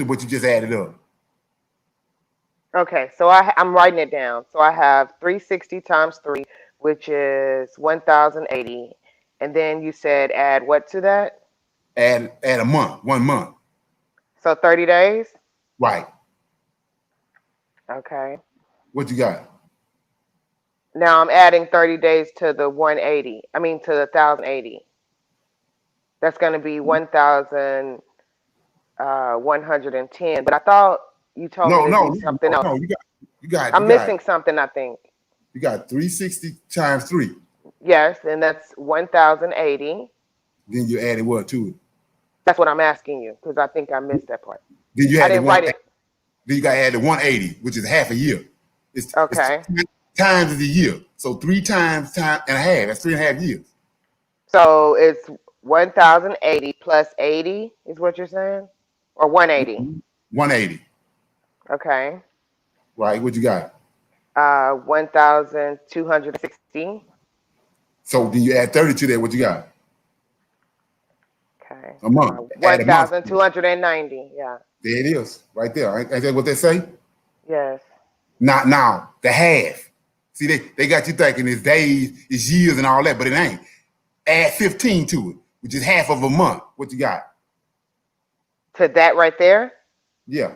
what you just added up. Okay, so I'm writing it down. So I have 360 times 3, which is 1080. And then you said add what to that? Add a month, 1 month. So 30 days? Right. Okay. What you got? Now I'm adding 30 days to the 180. I mean to the 1080. That's going to be 1,110. But I thought you told me to do something else. No, you got. I'm missing something, I think. You got 360 times 3. Yes, and that's 1,080. Then you added what to it? That's what I'm asking you because I think I missed that part. Then you I didn't write it. Then you got to add the 180, which is half a year. Okay. It's times is a year. So 3 times time and a half. That's 3.5 years. So it's 1,080 plus 80 is what you're saying? Or 180? 180. Okay. Right. What you got? 1,260. So then you add 30 to that. What you got? Okay. A month. 1,290. Yeah. There it is. Right there. Ain't that what they say? Yes. Not now. The half. See, they got you thinking it's days, it's years and all that, but it ain't. Add 15 to it, which is half of a month. What you got? To that right there? Yeah.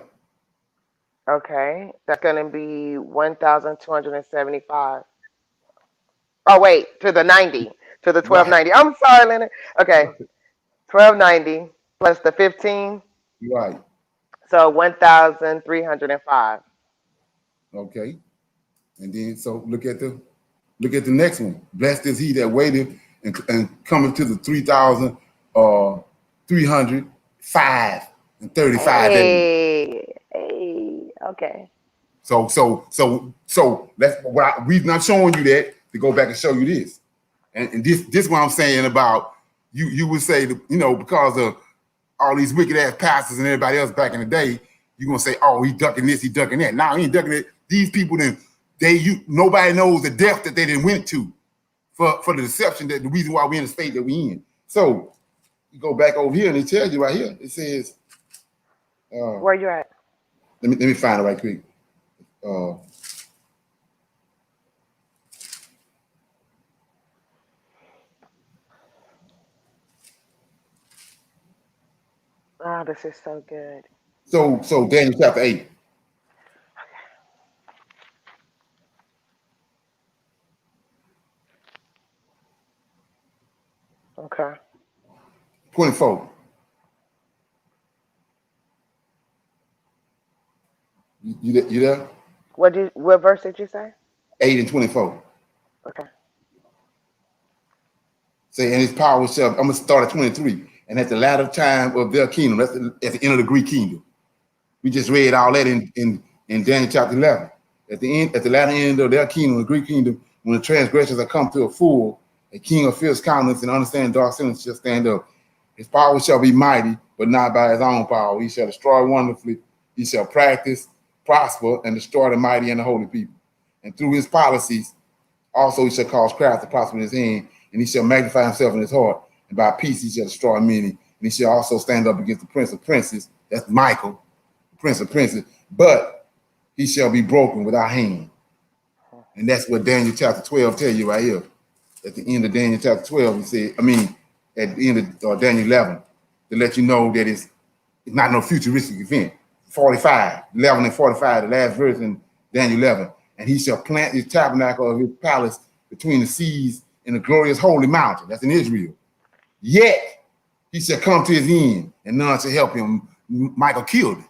Okay, that's going to be 1,275. Oh wait, to the 90, to the Right. 1290. I'm sorry, Leonard. Okay, 1290 plus the 15, Right. so 1,305. Okay. And then so look at the next one. Blessed is he that waited and coming to the 3,305 and 35 days. Hey, okay. So that's why reason I'm showing you that to go back and show you this. And this what I'm saying about you would say that, because of all these wicked ass pastors and everybody else back in the day, you're gonna say, oh, he ducking this, he ducking that. Nah, he ain't ducking it. These people nobody knows the depth that they didn't went to for the deception, that the reason why we're in the state that we in. So you go back over here and it tells you right here. It says Where you at? let me find it right quick. Oh, this is so good. So Daniel chapter 8. Okay. 24. You there? What verse did you say? 8 and 24. Okay. Say, and his power shall, I'm gonna start at 23. And at the latter time of their kingdom, that's at the end of the Greek kingdom. We just read all that in Daniel chapter 11. At the latter end of their kingdom, the Greek kingdom, when the transgressors are come to a full, a king of fierce countenance and understanding dark sentence shall stand up. His power shall be mighty, but not by his own power. He shall destroy wonderfully. He shall practice, prosper, and destroy the mighty and the holy people. And through his policies, also he shall cause crafts to prosper in his hand, and he shall magnify himself in his heart. And by peace he shall destroy many. And he shall also stand up against the prince of princes. That's Michael, the prince of princes. But he shall be broken without hand. And that's what Daniel chapter 12 tell you right here. At the end of Daniel chapter 12, he said, at the end of Daniel 11, to let you know that it's not no futuristic event. 45, 11 and 45, the last verse in Daniel 11. And he shall plant his tabernacle of his palace between the seas in the glorious holy mountain. That's in Israel. Yet he shall come to his end, and none shall help him. Michael killed him.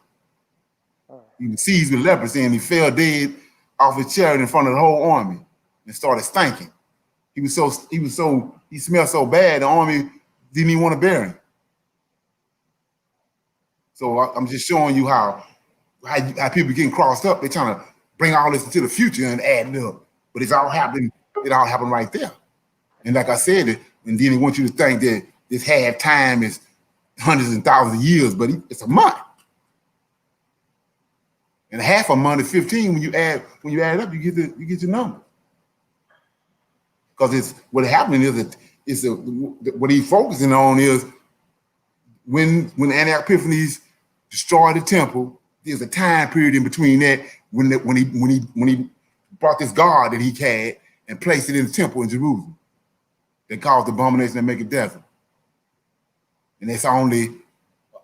He was seized with leprosy, and he fell dead off his chariot in front of the whole army and started stinking. He smelled so bad, the army didn't even want to bury him. So I'm just showing you how people getting crossed up. They're trying to bring all this into the future and add it up. But it all happened right there. And like I said, and then he wants you to think that this half time is hundreds and thousands of years, but it's a month. And half a month is 15. When you add it up, you get your number. Because it's what happening is what he's focusing on is when Antioch Epiphanes destroyed the temple, there's a time period in between that when he brought this God that he had and placed it in the temple in Jerusalem. They caused the abomination that make it desert. And it's only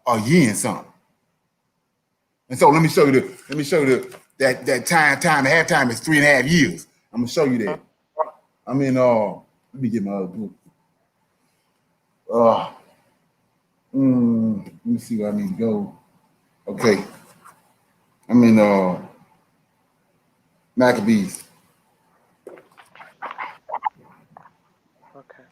a year and something. And so let me show you that time and halftime is 3.5 years. I'm gonna show you that. Let me get my other book. Let me see where I need to go. Okay. Maccabees. Okay.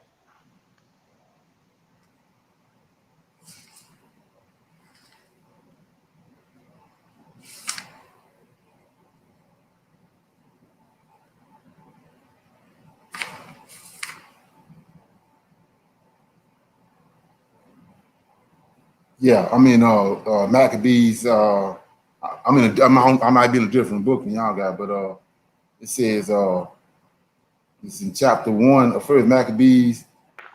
Yeah, Maccabees. I might be in a different book than y'all got, but it says it's in chapter 1 of First Maccabees,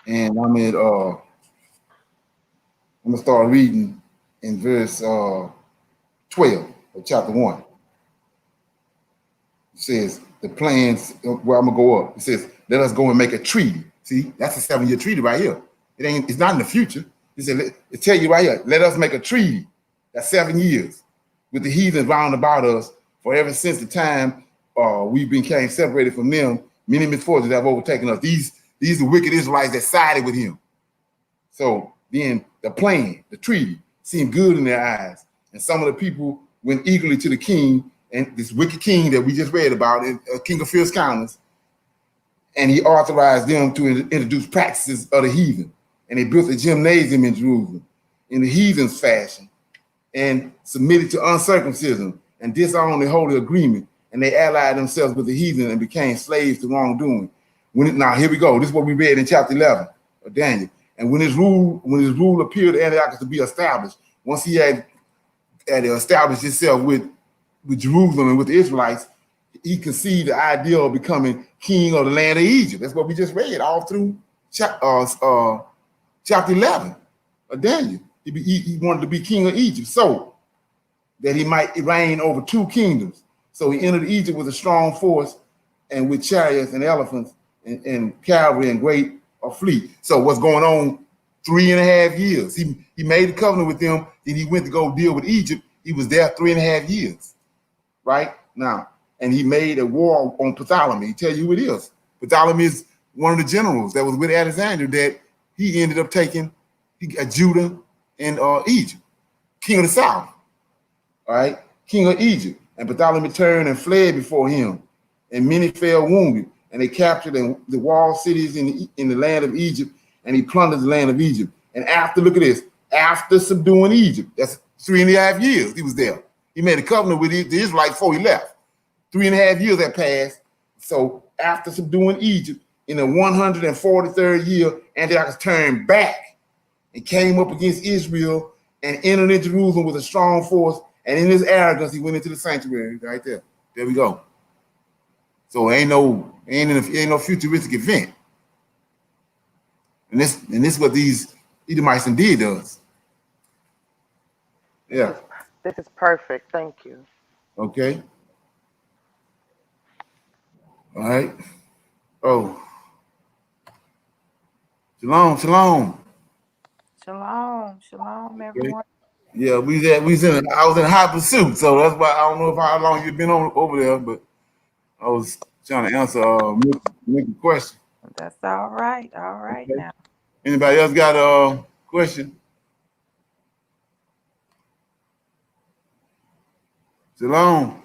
and I'm gonna start reading in verse 12 of chapter 1. It says the plans. Well, I'm gonna go up. It says, "Let us go and make a treaty." See, that's a 7-year treaty right here. It's not in the future. He said, it tell you right here, let us make a treaty. That's 7 years with the heathen round about us, for ever since the time we became separated from them, many misfortunes have overtaken us. These are wicked Israelites that sided with him. So then the plan, the treaty, seemed good in their eyes. And some of the people went eagerly to the king, and this wicked king that we just read about, king of fierce countenance, and he authorized them to introduce practices of the heathen. And they built a gymnasium in Jerusalem in the heathen's fashion and submitted to uncircumcision and disowned the holy agreement. And they allied themselves with the heathen and became slaves to wrongdoing. Now, here we go. This is what we read in chapter 11 of Daniel. And when his rule appeared to Antiochus to be established, once he had established himself with Jerusalem and with the Israelites, he conceived the idea of becoming king of the land of Egypt. That's what we just read all through chapter 11 of Daniel. He wanted to be king of Egypt so that he might reign over 2 kingdoms. So he entered Egypt with a strong force and with chariots and elephants and cavalry and great fleet. So what's going on 3.5 years? He made a covenant with them, then he went to go deal with Egypt. He was there 3.5 years, right? Now, and he made a war on Ptolemy. He tell you who it is. Ptolemy is one of the generals that was with Alexander that he ended up taking Judah and Egypt, king of the south, all right? King of Egypt. And Ptolemy turned and fled before him, and many fell wounded. And they captured the walled cities in the land of Egypt, and he plundered the land of Egypt. And after, look at this, after subduing Egypt, that's 3.5 years he was there. He made a covenant with the Israelites before he left. 3.5 years had passed. So after subduing Egypt, in the 143rd year, Antiochus turned back and came up against Israel and entered into Jerusalem with a strong force. And in his arrogance, he went into the sanctuary right there. There we go. So ain't no futuristic event. And this is what these Edomites indeed does. Yeah. This is perfect. Thank you. Okay. All right. Oh. Shalom, shalom. Shalom, shalom, everyone. Yeah, I was in hot pursuit, so that's why I don't know how long you've been over there, but I was trying to answer Mick's question. That's all right. All right, Okay. now. Anybody else got a question? Shalom.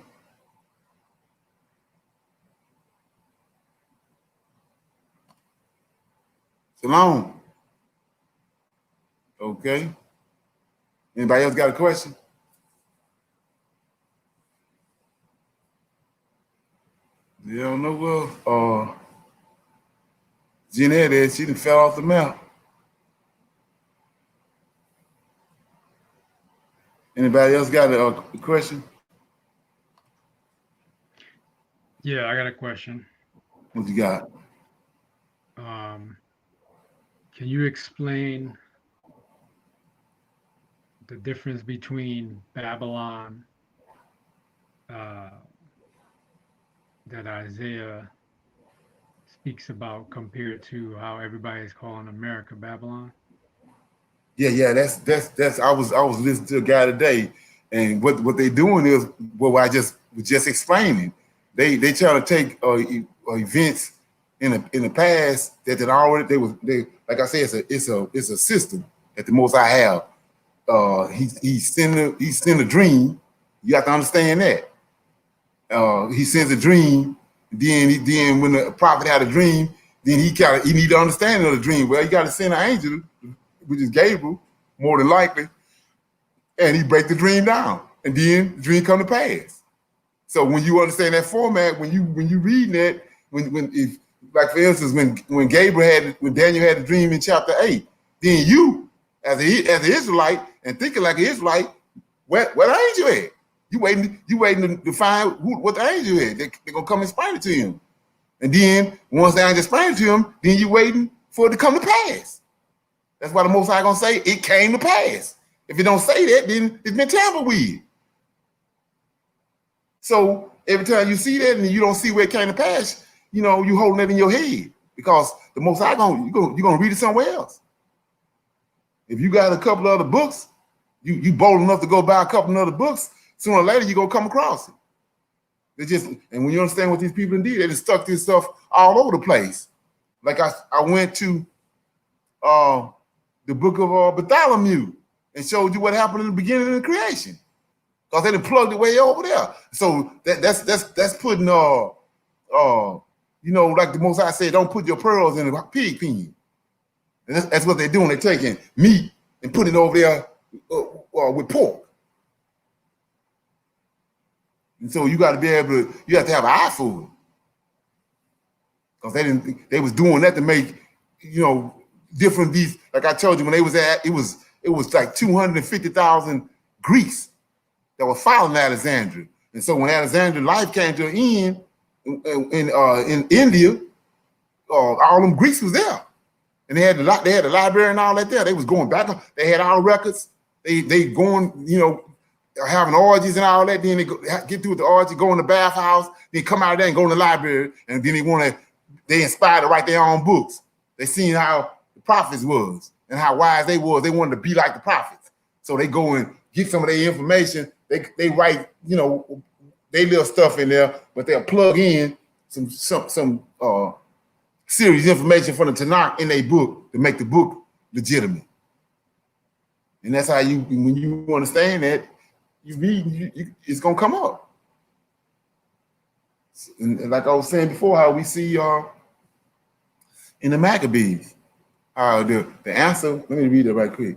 Shalom. Okay. Anybody else got a question? You don't know, well, Jeanette there, she done fell off the map. Anybody else got a question? Yeah, I got a question. What you got? Can you explain the difference between Babylon that Isaiah speaks about compared to how everybody's calling America Babylon? Yeah, that's I was listening to a guy today, and what they doing is what I just was just explaining. They try to take events in the past that already they like I said, it's a system that the Most High have. He send a dream. You have to understand that. He sends a dream. Then when the prophet had a dream, then he need to understand the dream. Well, you got to send an angel, which is Gabriel, more than likely, and he break the dream down, and then the dream come to pass. So when you understand that format, when you read that, if like for instance, when Daniel had the dream in chapter 8, then you as an Israelite and thinking like an Israelite, what angel at? You waiting to find what the angel is. They're gonna come and explain it to him. And then once the angel explains it to him, then you waiting for it to come to pass. That's why the Most High gonna say it came to pass. If it don't say that, then it's been tampered with. So every time you see that and you don't see where it came to pass, you holding it in your head because the Most High you're gonna read it somewhere else. If you got a couple of other books, you bold enough to go buy a couple of other books, sooner or later you're gonna come across it. And when you understand what these people did, they just stuck this stuff all over the place. Like I went to the book of Bartholomew and showed you what happened in the beginning of the creation. Because they done plugged it way over there. So that's putting like the Most High said, don't put your pearls in a pig pen. And that's what they're doing. They're taking meat and putting it over there with pork. And so you got to be able to, you have to have an eye for it. Because they was doing that to make, different these, like I told you, when they was at, it was like 250,000 Greeks that were following Alexandria. And so when Alexandria's life came to an end in India, all them Greeks was there. And they had the library and all that there. They was going back. They had all the records. They going, having orgies and all that. Then they get through with the orgy, go in the bathhouse, then come out there and go in the library. And then they inspired to write their own books. They seen how the prophets was and how wise they was. They wanted to be like the prophets. So they go and get some of their information. They write, they little stuff in there, but they'll plug in some serious information from the Tanakh in their book to make the book legitimate. And that's how when you understand that, you read, it's gonna come up. And like I was saying before, how we see in the Maccabees, the answer. Let me read it right quick.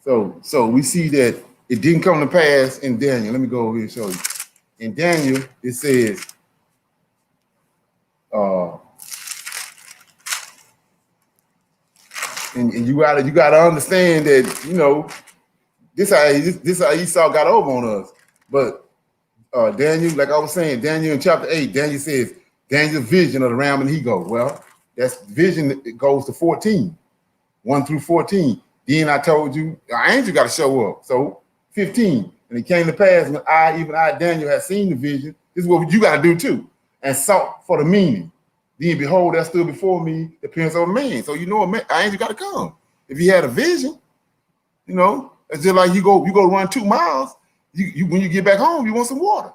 So we see that it didn't come to pass in Daniel. Let me go over here and show you. In Daniel, it says, and you gotta understand that this how Esau got over on us. But Daniel, like I was saying, Daniel in chapter 8, Daniel says Daniel's vision of the ram and he goes. Well, that's vision. It goes to 14, 1 through 14. Then I told you, an angel got to show up. So 15, and it came to pass when I, Daniel, had seen the vision. This is what you got to do too, and sought for the meaning. Then behold, there stood before me the appearance of a man. So an angel got to come. If he had a vision, it's just like you go run 2 miles. You when you get back home, you want some water.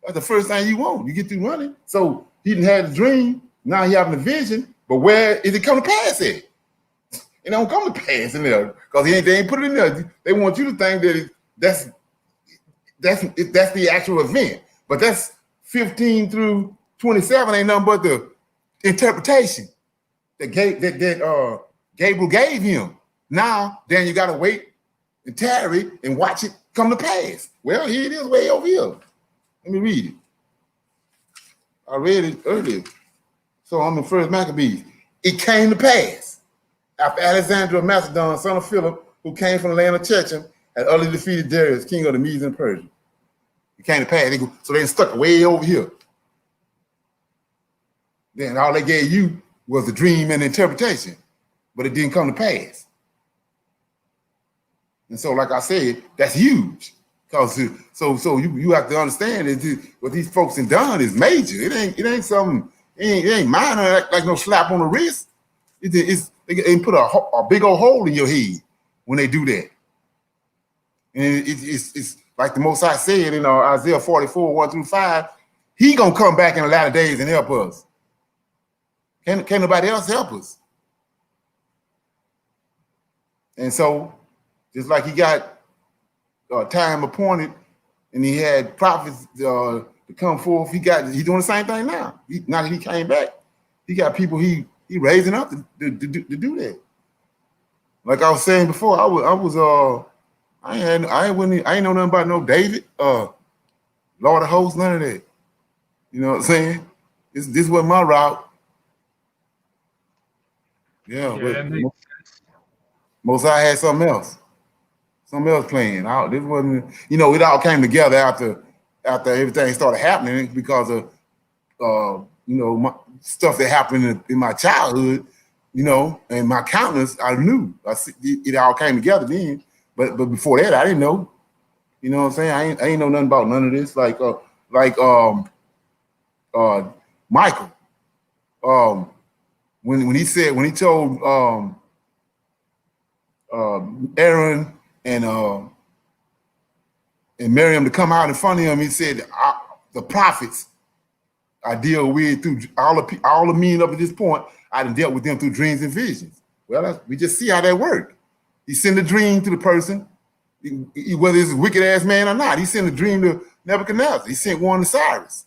That's the first thing you want. You get through running. So he didn't have the dream. Now he having a vision. But where is it come to pass at? It don't come to pass in there because they ain't put it in there. They want you to think that that's the actual event. But that's 15 through 27 ain't nothing but the interpretation that Gabriel gave him. Now, then you got to wait and tarry and watch it come to pass. Well, here it is way over here. Let me read it. I read it earlier. So I'm in First Maccabees. It came to pass after Alexander of Macedon, son of Philip, who came from the land of Checham, had utterly defeated Darius, king of the Medes and Persia. It came to pass. So they stuck way over here. Then all they gave you was the dream and interpretation, but it didn't come to pass. And so, like I said, that's huge. Because so you have to understand that what these folks have done is major. It ain't something. It ain't minor like no slap on the wrist. They put a big old hole in your head when they do that. And it's like the Most High said in Isaiah 44, 1 through 5, he gonna come back in the latter days and help us. Can't nobody else help us. And so, just like he got time appointed and he had prophets to come forth, he's doing the same thing now. Now that he came back, he got people he raising up to do that. Like I was saying before, I ain't know nothing about no David, Lord of hosts, none of that. You know what I'm saying? This was my route. Yeah, that makes sense. Most I had something else playing. This wasn't, it all came together after everything started happening because of my stuff that happened in my childhood, and my countenance. I knew it all came together then, but before that I didn't know. You know what I'm saying? I ain't know nothing about none of this. Like Michael, when he told Aaron and Miriam to come out in front of him. He said, the prophets I deal with through all the men up to this point, I done dealt with them through dreams and visions. Well, we just see how that worked. He sent a dream to the person, whether it's a wicked ass man or not. He sent a dream to Nebuchadnezzar. He sent one to Cyrus.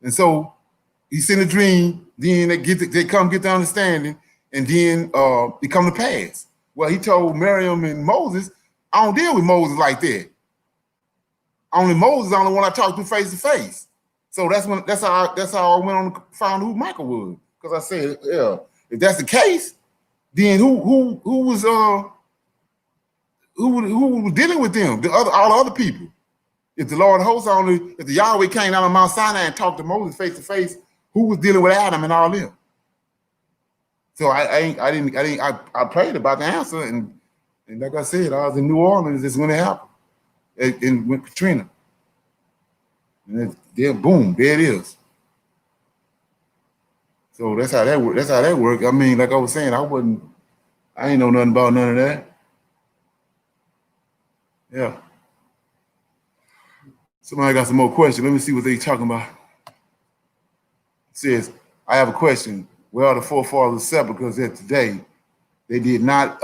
And so he sent a dream, then they come get the understanding, and then it come to pass. Well, he told Miriam and Moses, I don't deal with Moses like that. Only Moses is the only one I talk to face to face. So that's how I went on to find who Michael was. Because I said, yeah, if that's the case, then who was dealing with them? All the other people. If the Lord hosts if the Yahweh came down on Mount Sinai and talked to Moses face to face, who was dealing with Adam and all them? So I prayed about the answer, and like I said, I was in New Orleans. This when it happened, and with Katrina, and then boom, there it is. So that's how that worked. That's how that worked. I mean, like I was saying, I ain't know nothing about none of that. Yeah. Somebody got some more questions. Let me see what they talking about. It says, I have a question. Where are the forefathers' sepulchres at today? They did not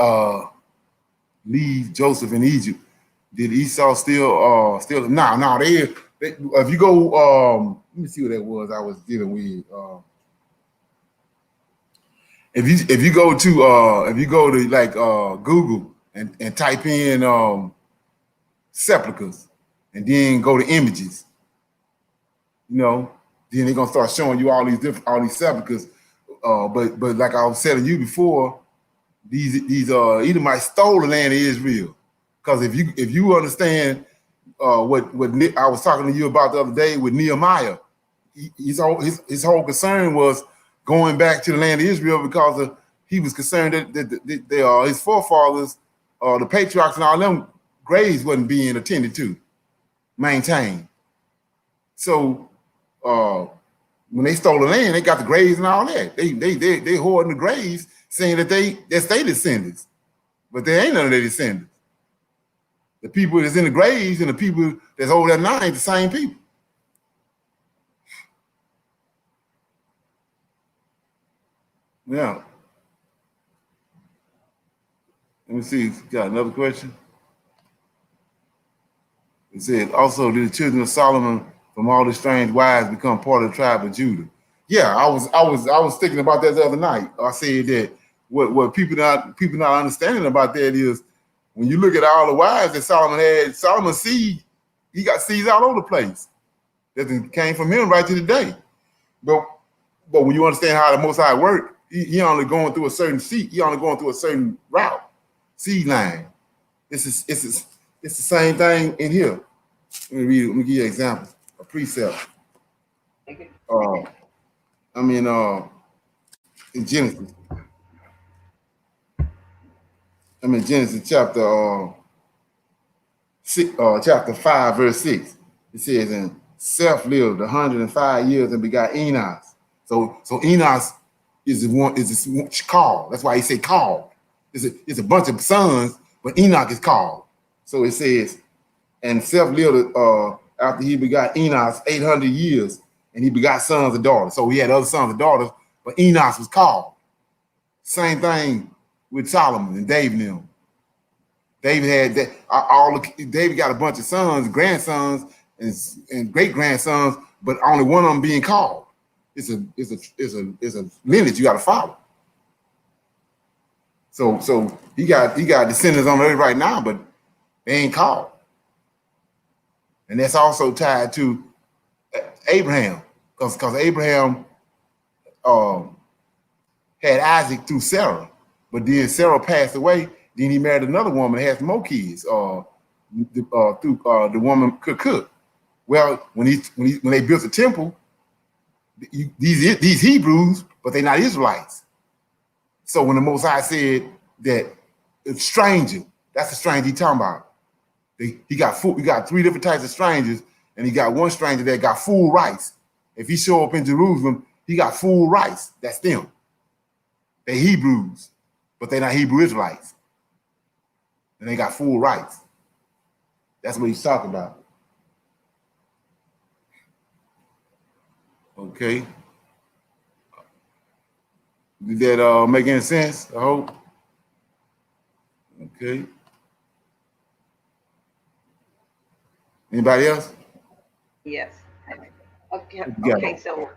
leave Joseph in Egypt. Did Esau still? No. They if you go, let me see what that was. I was dealing with. If you go to like Google and type in sepulchres and then go to images, then they're gonna start showing you all these sepulchres. But like I was telling you before, these Edomites stole the land of Israel. Because if you understand what I was talking to you about the other day with Nehemiah, his whole concern was going back to the land of Israel because he was concerned that his forefathers, the patriarchs and all them graves wasn't being attended to, maintained. So when they stole the land, they got the graves and all that. They hoarding the graves, saying that's their descendants, but they ain't none of their descendants. The people that's in the graves and the people that's over there now ain't the same people. Yeah. Let me see. Got another question. It said, also, did the children of Solomon from all the strange wives become part of the tribe of Judah? Yeah, I was thinking about that the other night. I said that what people not understanding about that is when you look at all the wives that Solomon had, Solomon's seed, he got seeds all over the place that came from him right to the day. But when you understand how the Most High worked, he only going through a certain seed. He only going through a certain route, seed line. It's the same thing in here. Let me read it. Let me give you an example, a precept. In Genesis. Genesis chapter 5, verse 6. It says, and Seth lived 105 years and begot Enos. So Enos is called. That's why he say called. It's a bunch of sons, but Enoch is called. So it says, and Seth lived after he begot Enos 800 years, and he begot sons and daughters. So he had other sons and daughters, but Enos was called. Same thing with Solomon and David and them. David had that. David got a bunch of sons, grandsons, and great grandsons, but only one of them being called. It's a lineage you got to follow. So he got descendants on earth right now, but they ain't called. And that's also tied to Abraham, because Abraham had Isaac through Sarah, but then Sarah passed away. Then he married another woman and had more kids through the woman could cook. Well, when they built the temple, these Hebrews, but they're not Israelites. So when the Most High said that it's stranger, that's the stranger he's talking about. He got three different types of strangers, and he got one stranger that got full rights. If he show up in Jerusalem, he got full rights. That's them. They Hebrews, but they're not Hebrew Israelites. And they got full rights. That's what he's talking about. Okay. Did that make any sense? I hope. Okay. Anybody else? Yes. Okay. Yeah. Okay. So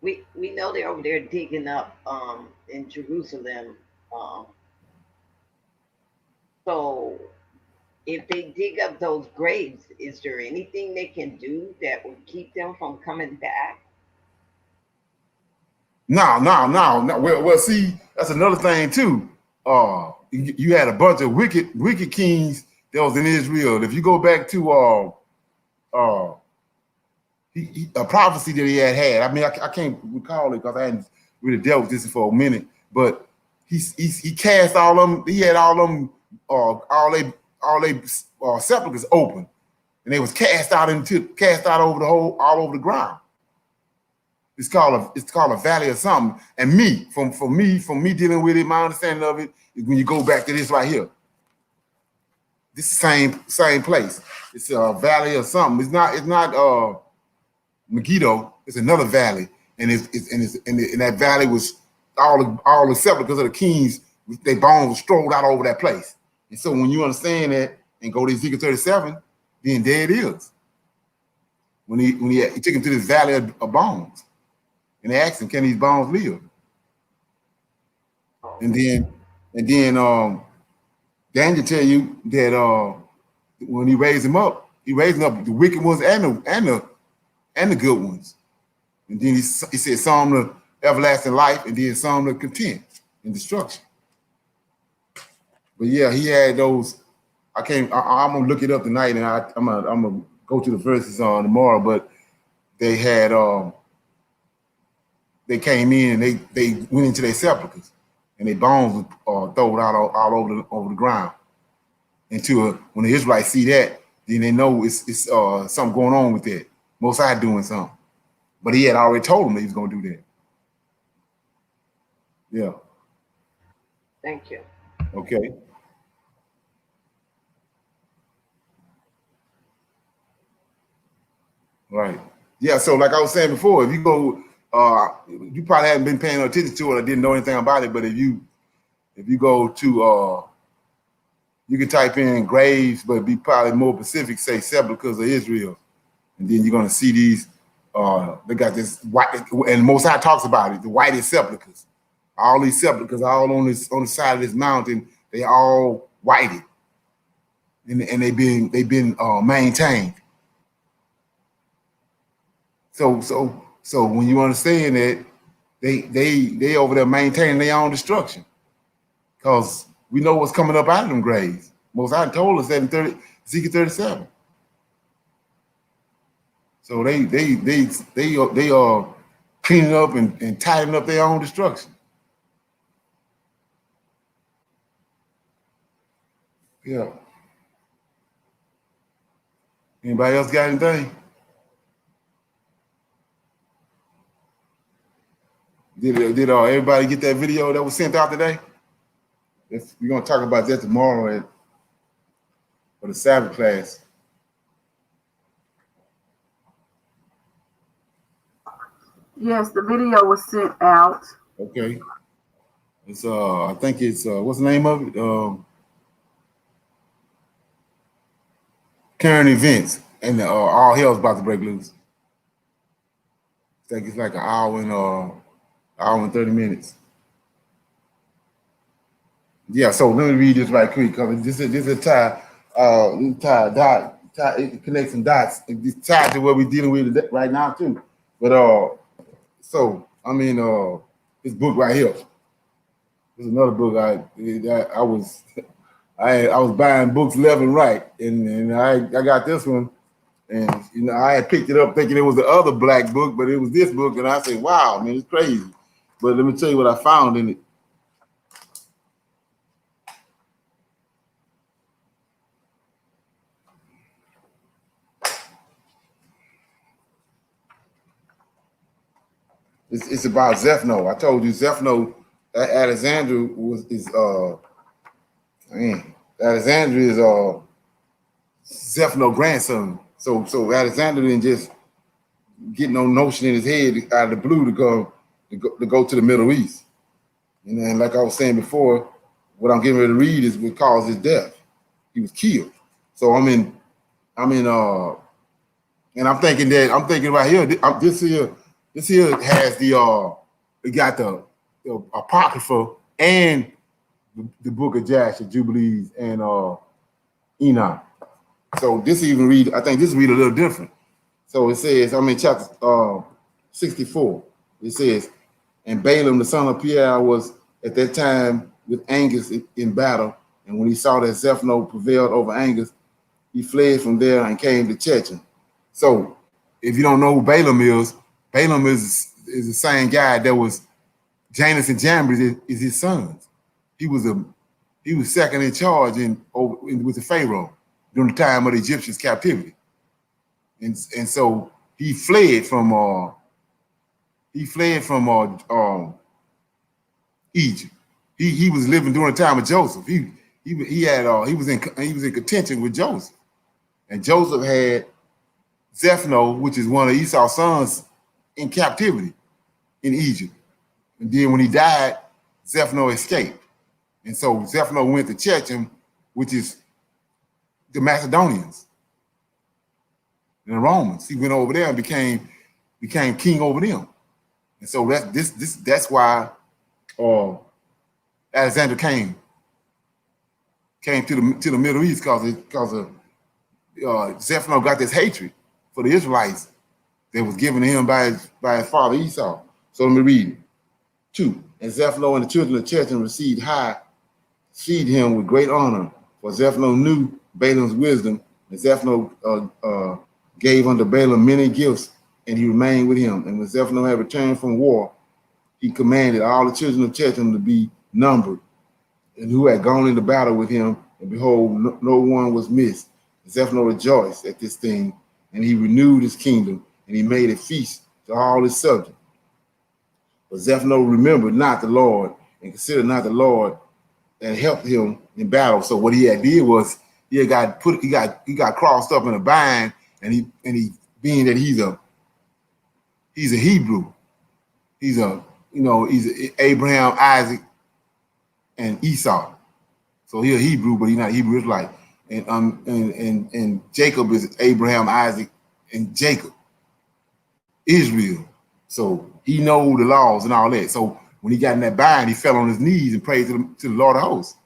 we know they're over there digging up in Jerusalem. So if they dig up those graves, is there anything they can do that would keep them from coming back? No. Well, see, that's another thing too. You had a bunch of wicked kings that was in Israel. If you go back to a prophecy that he had. I mean, I can't recall it because I hadn't really dealt with this for a minute. But he cast all them. He had all them all they sepulchres open, and they was cast out over all over the ground. It's called a valley or something. And from me dealing with it, my understanding of it is when you go back to this right here. This is the same place. It's a valley or something. It's not Megiddo. It's another valley, and that valley was all the sepulchres of the kings. Their bones were strolled out over that place. And so when you understand that and go to Ezekiel 37, then there it is. When he took him to this valley of bones, and they asked him, "Can these bones live?" And then Daniel tell you that when he raised them up the wicked ones and the good ones. And then he said some of the everlasting life, and then some of the content and destruction. But yeah, he had those. I'm gonna look it up tonight, and I'm gonna go to the verses on tomorrow. But they had they came in and they went into their sepulchres, and their bones were thrown out all over the ground. When the Israelites see that, then they know it's something going on with that. Most High doing something, but he had already told them that he was gonna do that. Yeah. Thank you. Okay. Right. Yeah. So, like I was saying before, if you go, you probably haven't been paying attention to it or didn't know anything about it. But if you go to, you can type in graves, but be probably more specific, say sepulchres of Israel, and then you're gonna see these. They got this white, and Most High talks about it. The whitest sepulchres. All these sepulchres, all on the side of this mountain, they all whited, and they've been maintained. So when you understand that, they over there maintaining their own destruction, because we know what's coming up out of them graves. Most High told us that in Ezekiel 37. So they are cleaning up and tightening up their own destruction. Yeah. Anybody else got anything? Did everybody get that video that was sent out today? We're gonna talk about that tomorrow for the Sabbath class. Yes, the video was sent out. Okay. It's I think it's what's the name of it? Current events, and all hell's about to break loose. I think it's like an hour and 30 minutes. Yeah, so let me read this right quick, because this is a tie it connects some dots. It's tied to what we're dealing with right now too. But so I mean this book right here. There's another book I was buying books left and right, and I got this one, and I had picked it up thinking it was the other black book, but it was this book, and I said, wow, man, it's crazy. But let me tell you what I found in it. It's about Zephno. I told you Zephno, Alexandria is Zephano's grandson. So Alexander didn't just get no notion in his head out of the blue to go to the Middle East. And then, like I was saying before, what I'm getting ready to read is what caused his death. He was killed. So and I'm thinking right here. This here has it got the Apocrypha and the Book of Jasher, Jubilees, and Enoch. So this even read. I think this read a little different. So it says, I'm in chapter 64. It says, and Balaam the son of Beor was at that time with Angus in battle, and when he saw that Zephano prevailed over Angus, he fled from there and came to Chechem. So if you don't know who Balaam is the same guy that was Janus and Jambres is his sons. He was second in charge with the Pharaoh during the time of the Egyptians' captivity. And so he fled from Egypt. He was living during the time of Joseph. He was in contention with Joseph, and Joseph had Zephano, which is one of Esau's sons, in captivity in Egypt. And then when he died, Zephano escaped, and so Zephano went to Chechem, which is the Macedonians and the Romans. He went over there and became king over them. And so that's why Alexander came to the Middle East because of Zephano got this hatred for the Israelites that was given to him by his father Esau. So let me read it. 2. And Zephano and the children of Chechem received him with great honor, for Zephano knew Balaam's wisdom, and Zephano gave unto Balaam many gifts, and he remained with him. And when Zephano had returned from war, he commanded all the children of Chechem to be numbered, and who had gone into battle with him, and behold, no one was missed. Zephano rejoiced at this thing, and he renewed his kingdom, and he made a feast to all his subjects. But Zephano remembered not the Lord, and considered not the Lord, and helped him in battle. So what he had did was he got crossed up in a bind, and he being that he's a Hebrew, he's Abraham, Isaac, and Esau. So he's a Hebrew, but he's not Hebrew Israelite. And Jacob is Abraham, Isaac, and Jacob, Israel. So he know the laws and all that. So when he got in that bind, he fell on his knees and prayed to the Lord of hosts.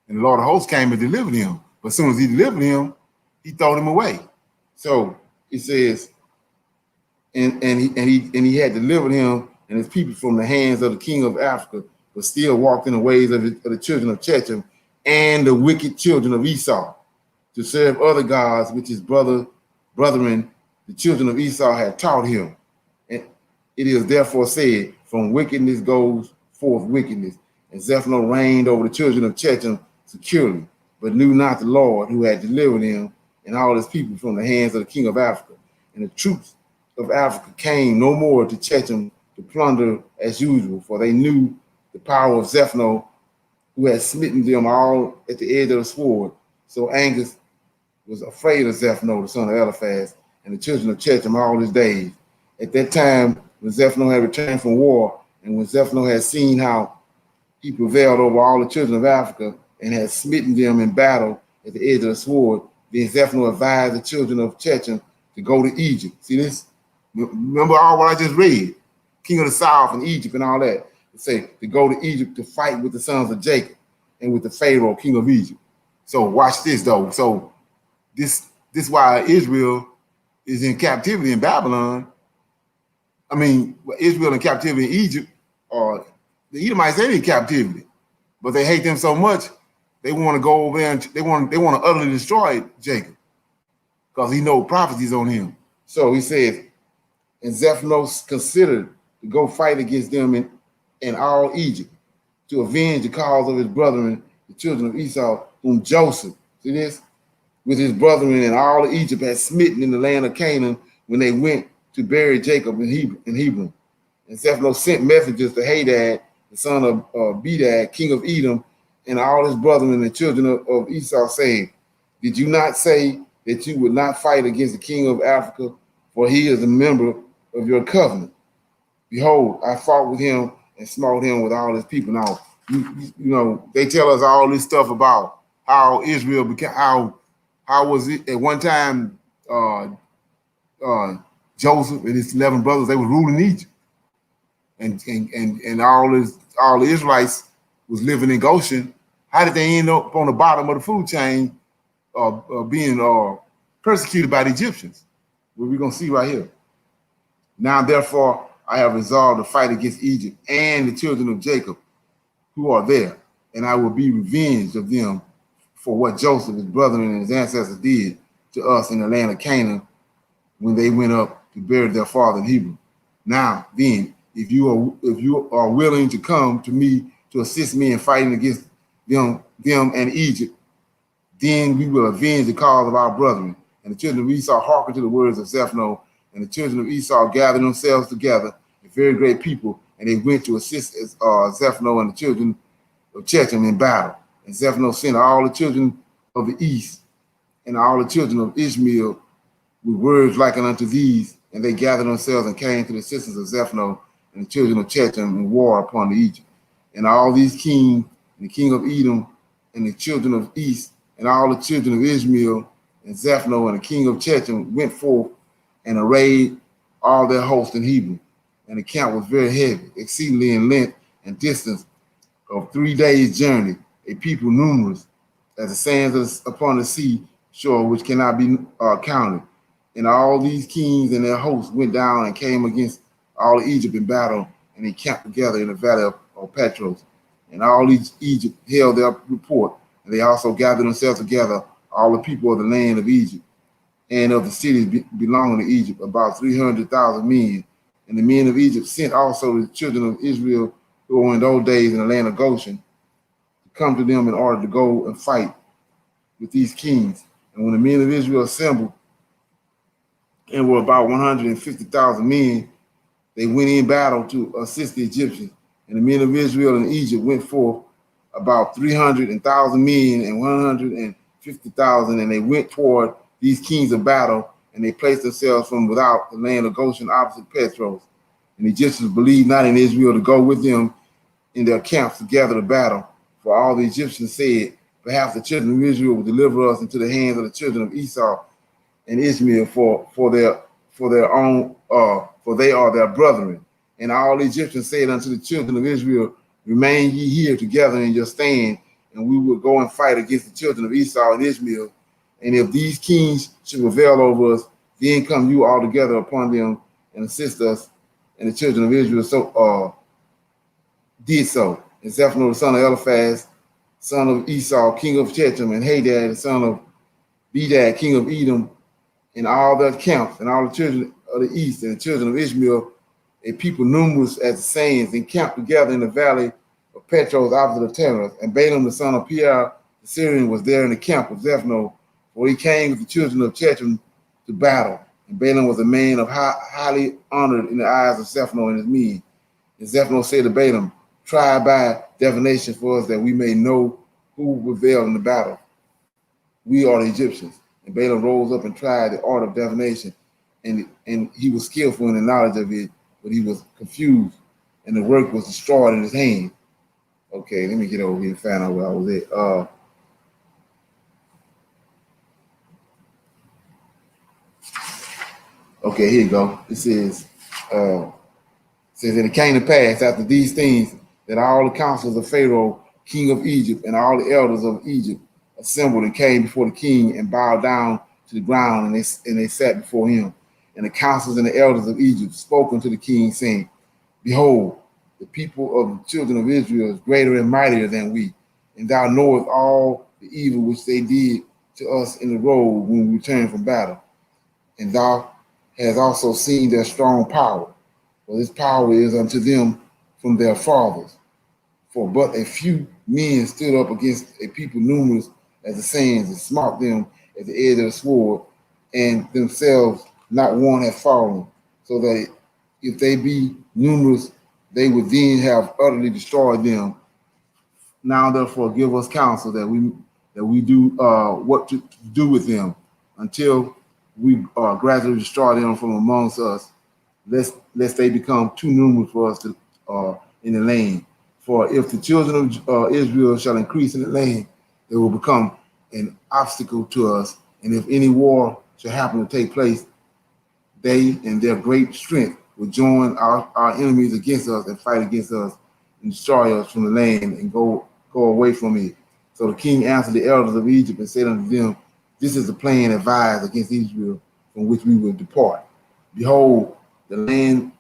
And the Lord of hosts came and delivered him. But as soon as he delivered him, he threw him away. So it says, and he had delivered him and his people from the hands of the king of Africa, but still walked in the ways of the children of Chechem and the wicked children of Esau, to serve other gods, which his brethren, the children of Esau, had taught him. And it is therefore said, from wickedness goes forth wickedness. And Zephano reigned over the children of Chechem securely, but knew not the Lord, who had delivered him and all his people from the hands of the king of Africa. And the troops of Africa came no more to Chechem to plunder as usual, for they knew the power of Zephano, who had smitten them all at the edge of the sword. So Angus was afraid of Zephano, the son of Eliphaz, and the children of Chechem all his days. At that time, when Zephano had returned from war, and when Zephano had seen how he prevailed over all the children of Africa and had smitten them in battle at the edge of the sword, then Zephano advised the children of Chechem to go to Egypt. See this? Remember all what I just read? King of the South and Egypt and all that. It say to go to Egypt to fight with the sons of Jacob and with the Pharaoh, king of Egypt. So watch this though. So this why Israel is in captivity in Babylon. I mean, Israel in captivity in Egypt, or the Edomites ain't in captivity, but they hate them so much they want to go over there and they want to utterly destroy Jacob because he knows prophecies on him. So he says, and Zephano considered to go fight against them in all Egypt, to avenge the cause of his brethren, the children of Esau, whom Joseph, see this, with his brethren and all of Egypt had smitten in the land of Canaan when they went to bury Jacob in Hebron. And Zephano sent messengers to Hadad, the son of Bedad, king of Edom, and all his brethren and the children of Esau, saying, did you not say that you would not fight against the king of Africa, for he is a member of your covenant. Behold, I fought with him and smote him with all his people. Now, you know, they tell us all this stuff about how Israel became, how was it at one time, Joseph and his 11 brothers, they were ruling Egypt. And all the Israelites was living in Goshen. How did they end up on the bottom of the food chain, being persecuted by the Egyptians? What we're going to see right here. Now, therefore, I have resolved to fight against Egypt and the children of Jacob who are there, and I will be revenged of them for what Joseph, his brethren, and his ancestors did to us in the land of Canaan when they went up to bury their father in Hebrew. Now, then, if you are willing to come to me to assist me in fighting against them and Egypt, then we will avenge the cause of our brethren. And the children of Esau hearkened to the words of Zephano, and the children of Esau gathered themselves together, a very great people, and they went to assist Zephano and the children of Chechem in battle. And Zephano sent all the children of the east and all the children of Ishmael with words like unto these, and they gathered themselves and came to the assistance of Zephano and the children of Chechem in war upon the Egypt. And all these kings, and the king of Edom, and the children of East, and all the children of Ishmael, and Zephano, and the king of Chechem went forth and arrayed all their host in Hebrew. And the camp was very heavy, exceedingly in length and distance of 3 days' journey, a people numerous as the sands upon the sea shore, which cannot be counted. And all these kings and their hosts went down and came against all Egypt in battle, and they camped together in the valley of Petros. And all Egypt held their report, and they also gathered themselves together, all the people of the land of Egypt and of the cities belonging to Egypt, about 300,000 men. And the men of Egypt sent also the children of Israel who were in those days in the land of Goshen to come to them in order to go and fight with these kings. And when the men of Israel assembled and were about 150,000 men, they went in battle to assist the Egyptians. And the men of Israel and Egypt went forth about 300,000 men and 150,000, and they went toward these kings of battle, and they placed themselves from without the land of Goshen opposite Petros. And the Egyptians believed not in Israel to go with them in their camps to gather the battle. For all the Egyptians said, perhaps the children of Israel will deliver us into the hands of the children of Esau and Ishmael for they are their brethren. And all the Egyptians said unto the children of Israel, remain ye here together in your stand, and we will go and fight against the children of Esau and Ishmael. And if these kings should prevail over us, then come you all together upon them and assist us. And the children of Israel did so. And Zephano, the son of Eliphaz, son of Esau, king of Chechem, and Hadad, the son of Bedad, king of Edom, and all their camps, and all the children of the east, and the children of Ishmael, a people numerous as the sands, encamped together in the valley of Petros opposite of Tanis. And Balaam, the son of Peor, the Syrian, was there in the camp of Zephano, for he came with the children of Chechem to battle. And Balaam was a man of highly honored in the eyes of Zephano and his men. And Zephano said to Balaam, try by divination for us, that we may know who will prevail in the battle. We are the Egyptians. And Balaam rose up and tried the art of divination, and he was skillful in the knowledge of it, but he was confused, and the work was destroyed in his hand. Okay, let me get over here and find out where I was at. Okay, here you go. It says, and it came to pass after these things that all the counselors of Pharaoh, king of Egypt, and all the elders of Egypt assembled and came before the king and bowed down to the ground, and they sat before him. And the counselors and the elders of Egypt spoke unto the king, saying, behold, the people of the children of Israel is greater and mightier than we, and thou knowest all the evil which they did to us in the road when we returned from battle. And thou hast also seen their strong power, for this power is unto them from their fathers. For but a few men stood up against a people numerous as the sands, and smote them at the edge of the sword, and themselves not one had fallen, so that if they be numerous, they would then have utterly destroyed them. Now therefore give us counsel that we do what to do with them, until we gradually destroy them from amongst us, lest they become too numerous for us to in the land. For if the children of Israel shall increase in the land, they will become an obstacle to us. And if any war shall happen to take place, they and their great strength will join our enemies against us and fight against us and destroy us from the land and go away from it. So the king answered the elders of Egypt and said unto them, this is the plan advised against Israel from which we will depart. Behold, the land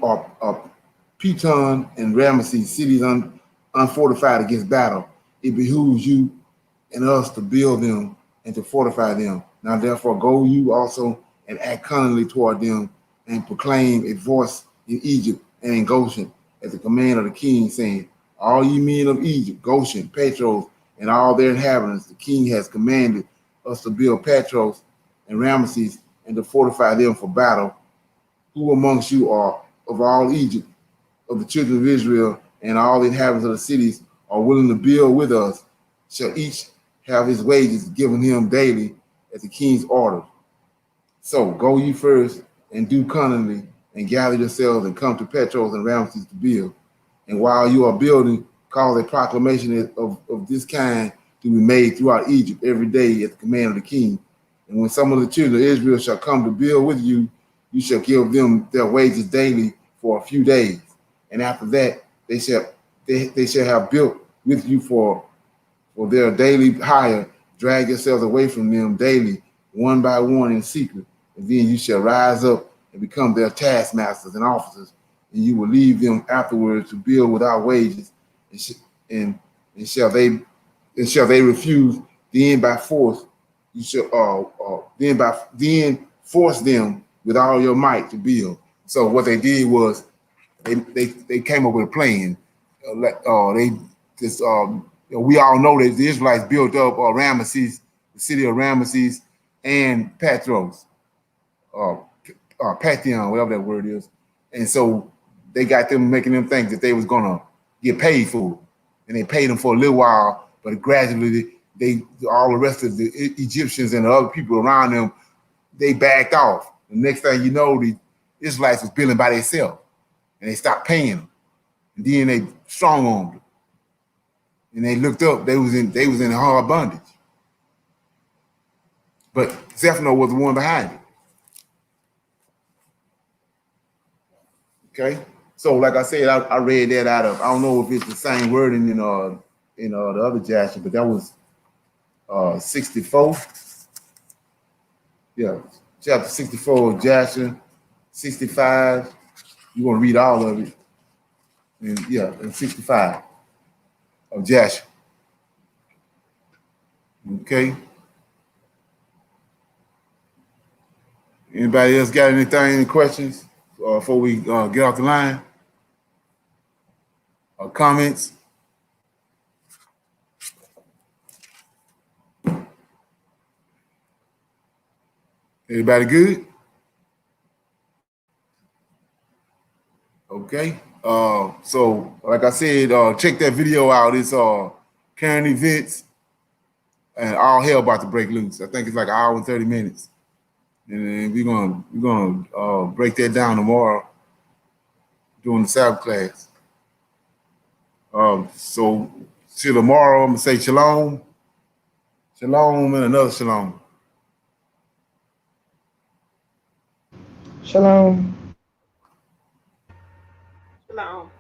of Pithom and Ramesses, cities unfortified against battle. It behooves you and us to build them and to fortify them. Now therefore go you also and act cunningly toward them and proclaim a voice in Egypt and in Goshen at the command of the king, saying, all ye men of Egypt, Goshen, Patros, and all their inhabitants, the king has commanded us to build Patros and Ramesses and to fortify them for battle. Who amongst you are of all Egypt, of the children of Israel, and all the inhabitants of the cities are willing to build with us, shall each have his wages given him daily at the king's order. So go ye first and do cunningly and gather yourselves and come to Patros and Ramesses to build. And while you are building, cause a proclamation of this kind to be made throughout Egypt every day at the command of the king. And when some of the children of Israel shall come to build with you, you shall give them their wages daily for a few days. And after that, they shall have built with you for their daily hire. Drag yourselves away from them daily, one by one in secret. And then you shall rise up and become their taskmasters and officers. And you will leave them afterwards to build without wages. And shall they refuse, then by force, you shall then force them with all your might to build. So what they did was they came up with a plan. We all know that the Israelites built up Ramesses, the city of Ramesses, and Patros, Pathion, whatever that word is. And so they got them making them think that they was gonna get paid for it. And they paid them for a little while, but gradually all the rest of the Egyptians and the other people around them, they backed off. The next thing you know, the Israelites was building by themselves, and they stopped paying them. And then they strong-armed them. And they looked up, they was in hard bondage. But Zephaniah was the one behind it. Okay? So like I said, I read that out of, I don't know if it's the same wording in the other Jasher, but that was 64. Yeah, chapter 64 of Jasher, 65. You want to read all of it. And yeah, and 65 of Jasher. Okay. Anybody else got any questions before we get off the line? Or comments? Everybody good? Okay. So like I said, check that video out. It's current events and all hell about to break loose. I think it's like an hour and 30 minutes. And we're gonna break that down tomorrow during the Sabbath class. So till tomorrow, I'm gonna say shalom, shalom, and another shalom. Shalom. Shalom.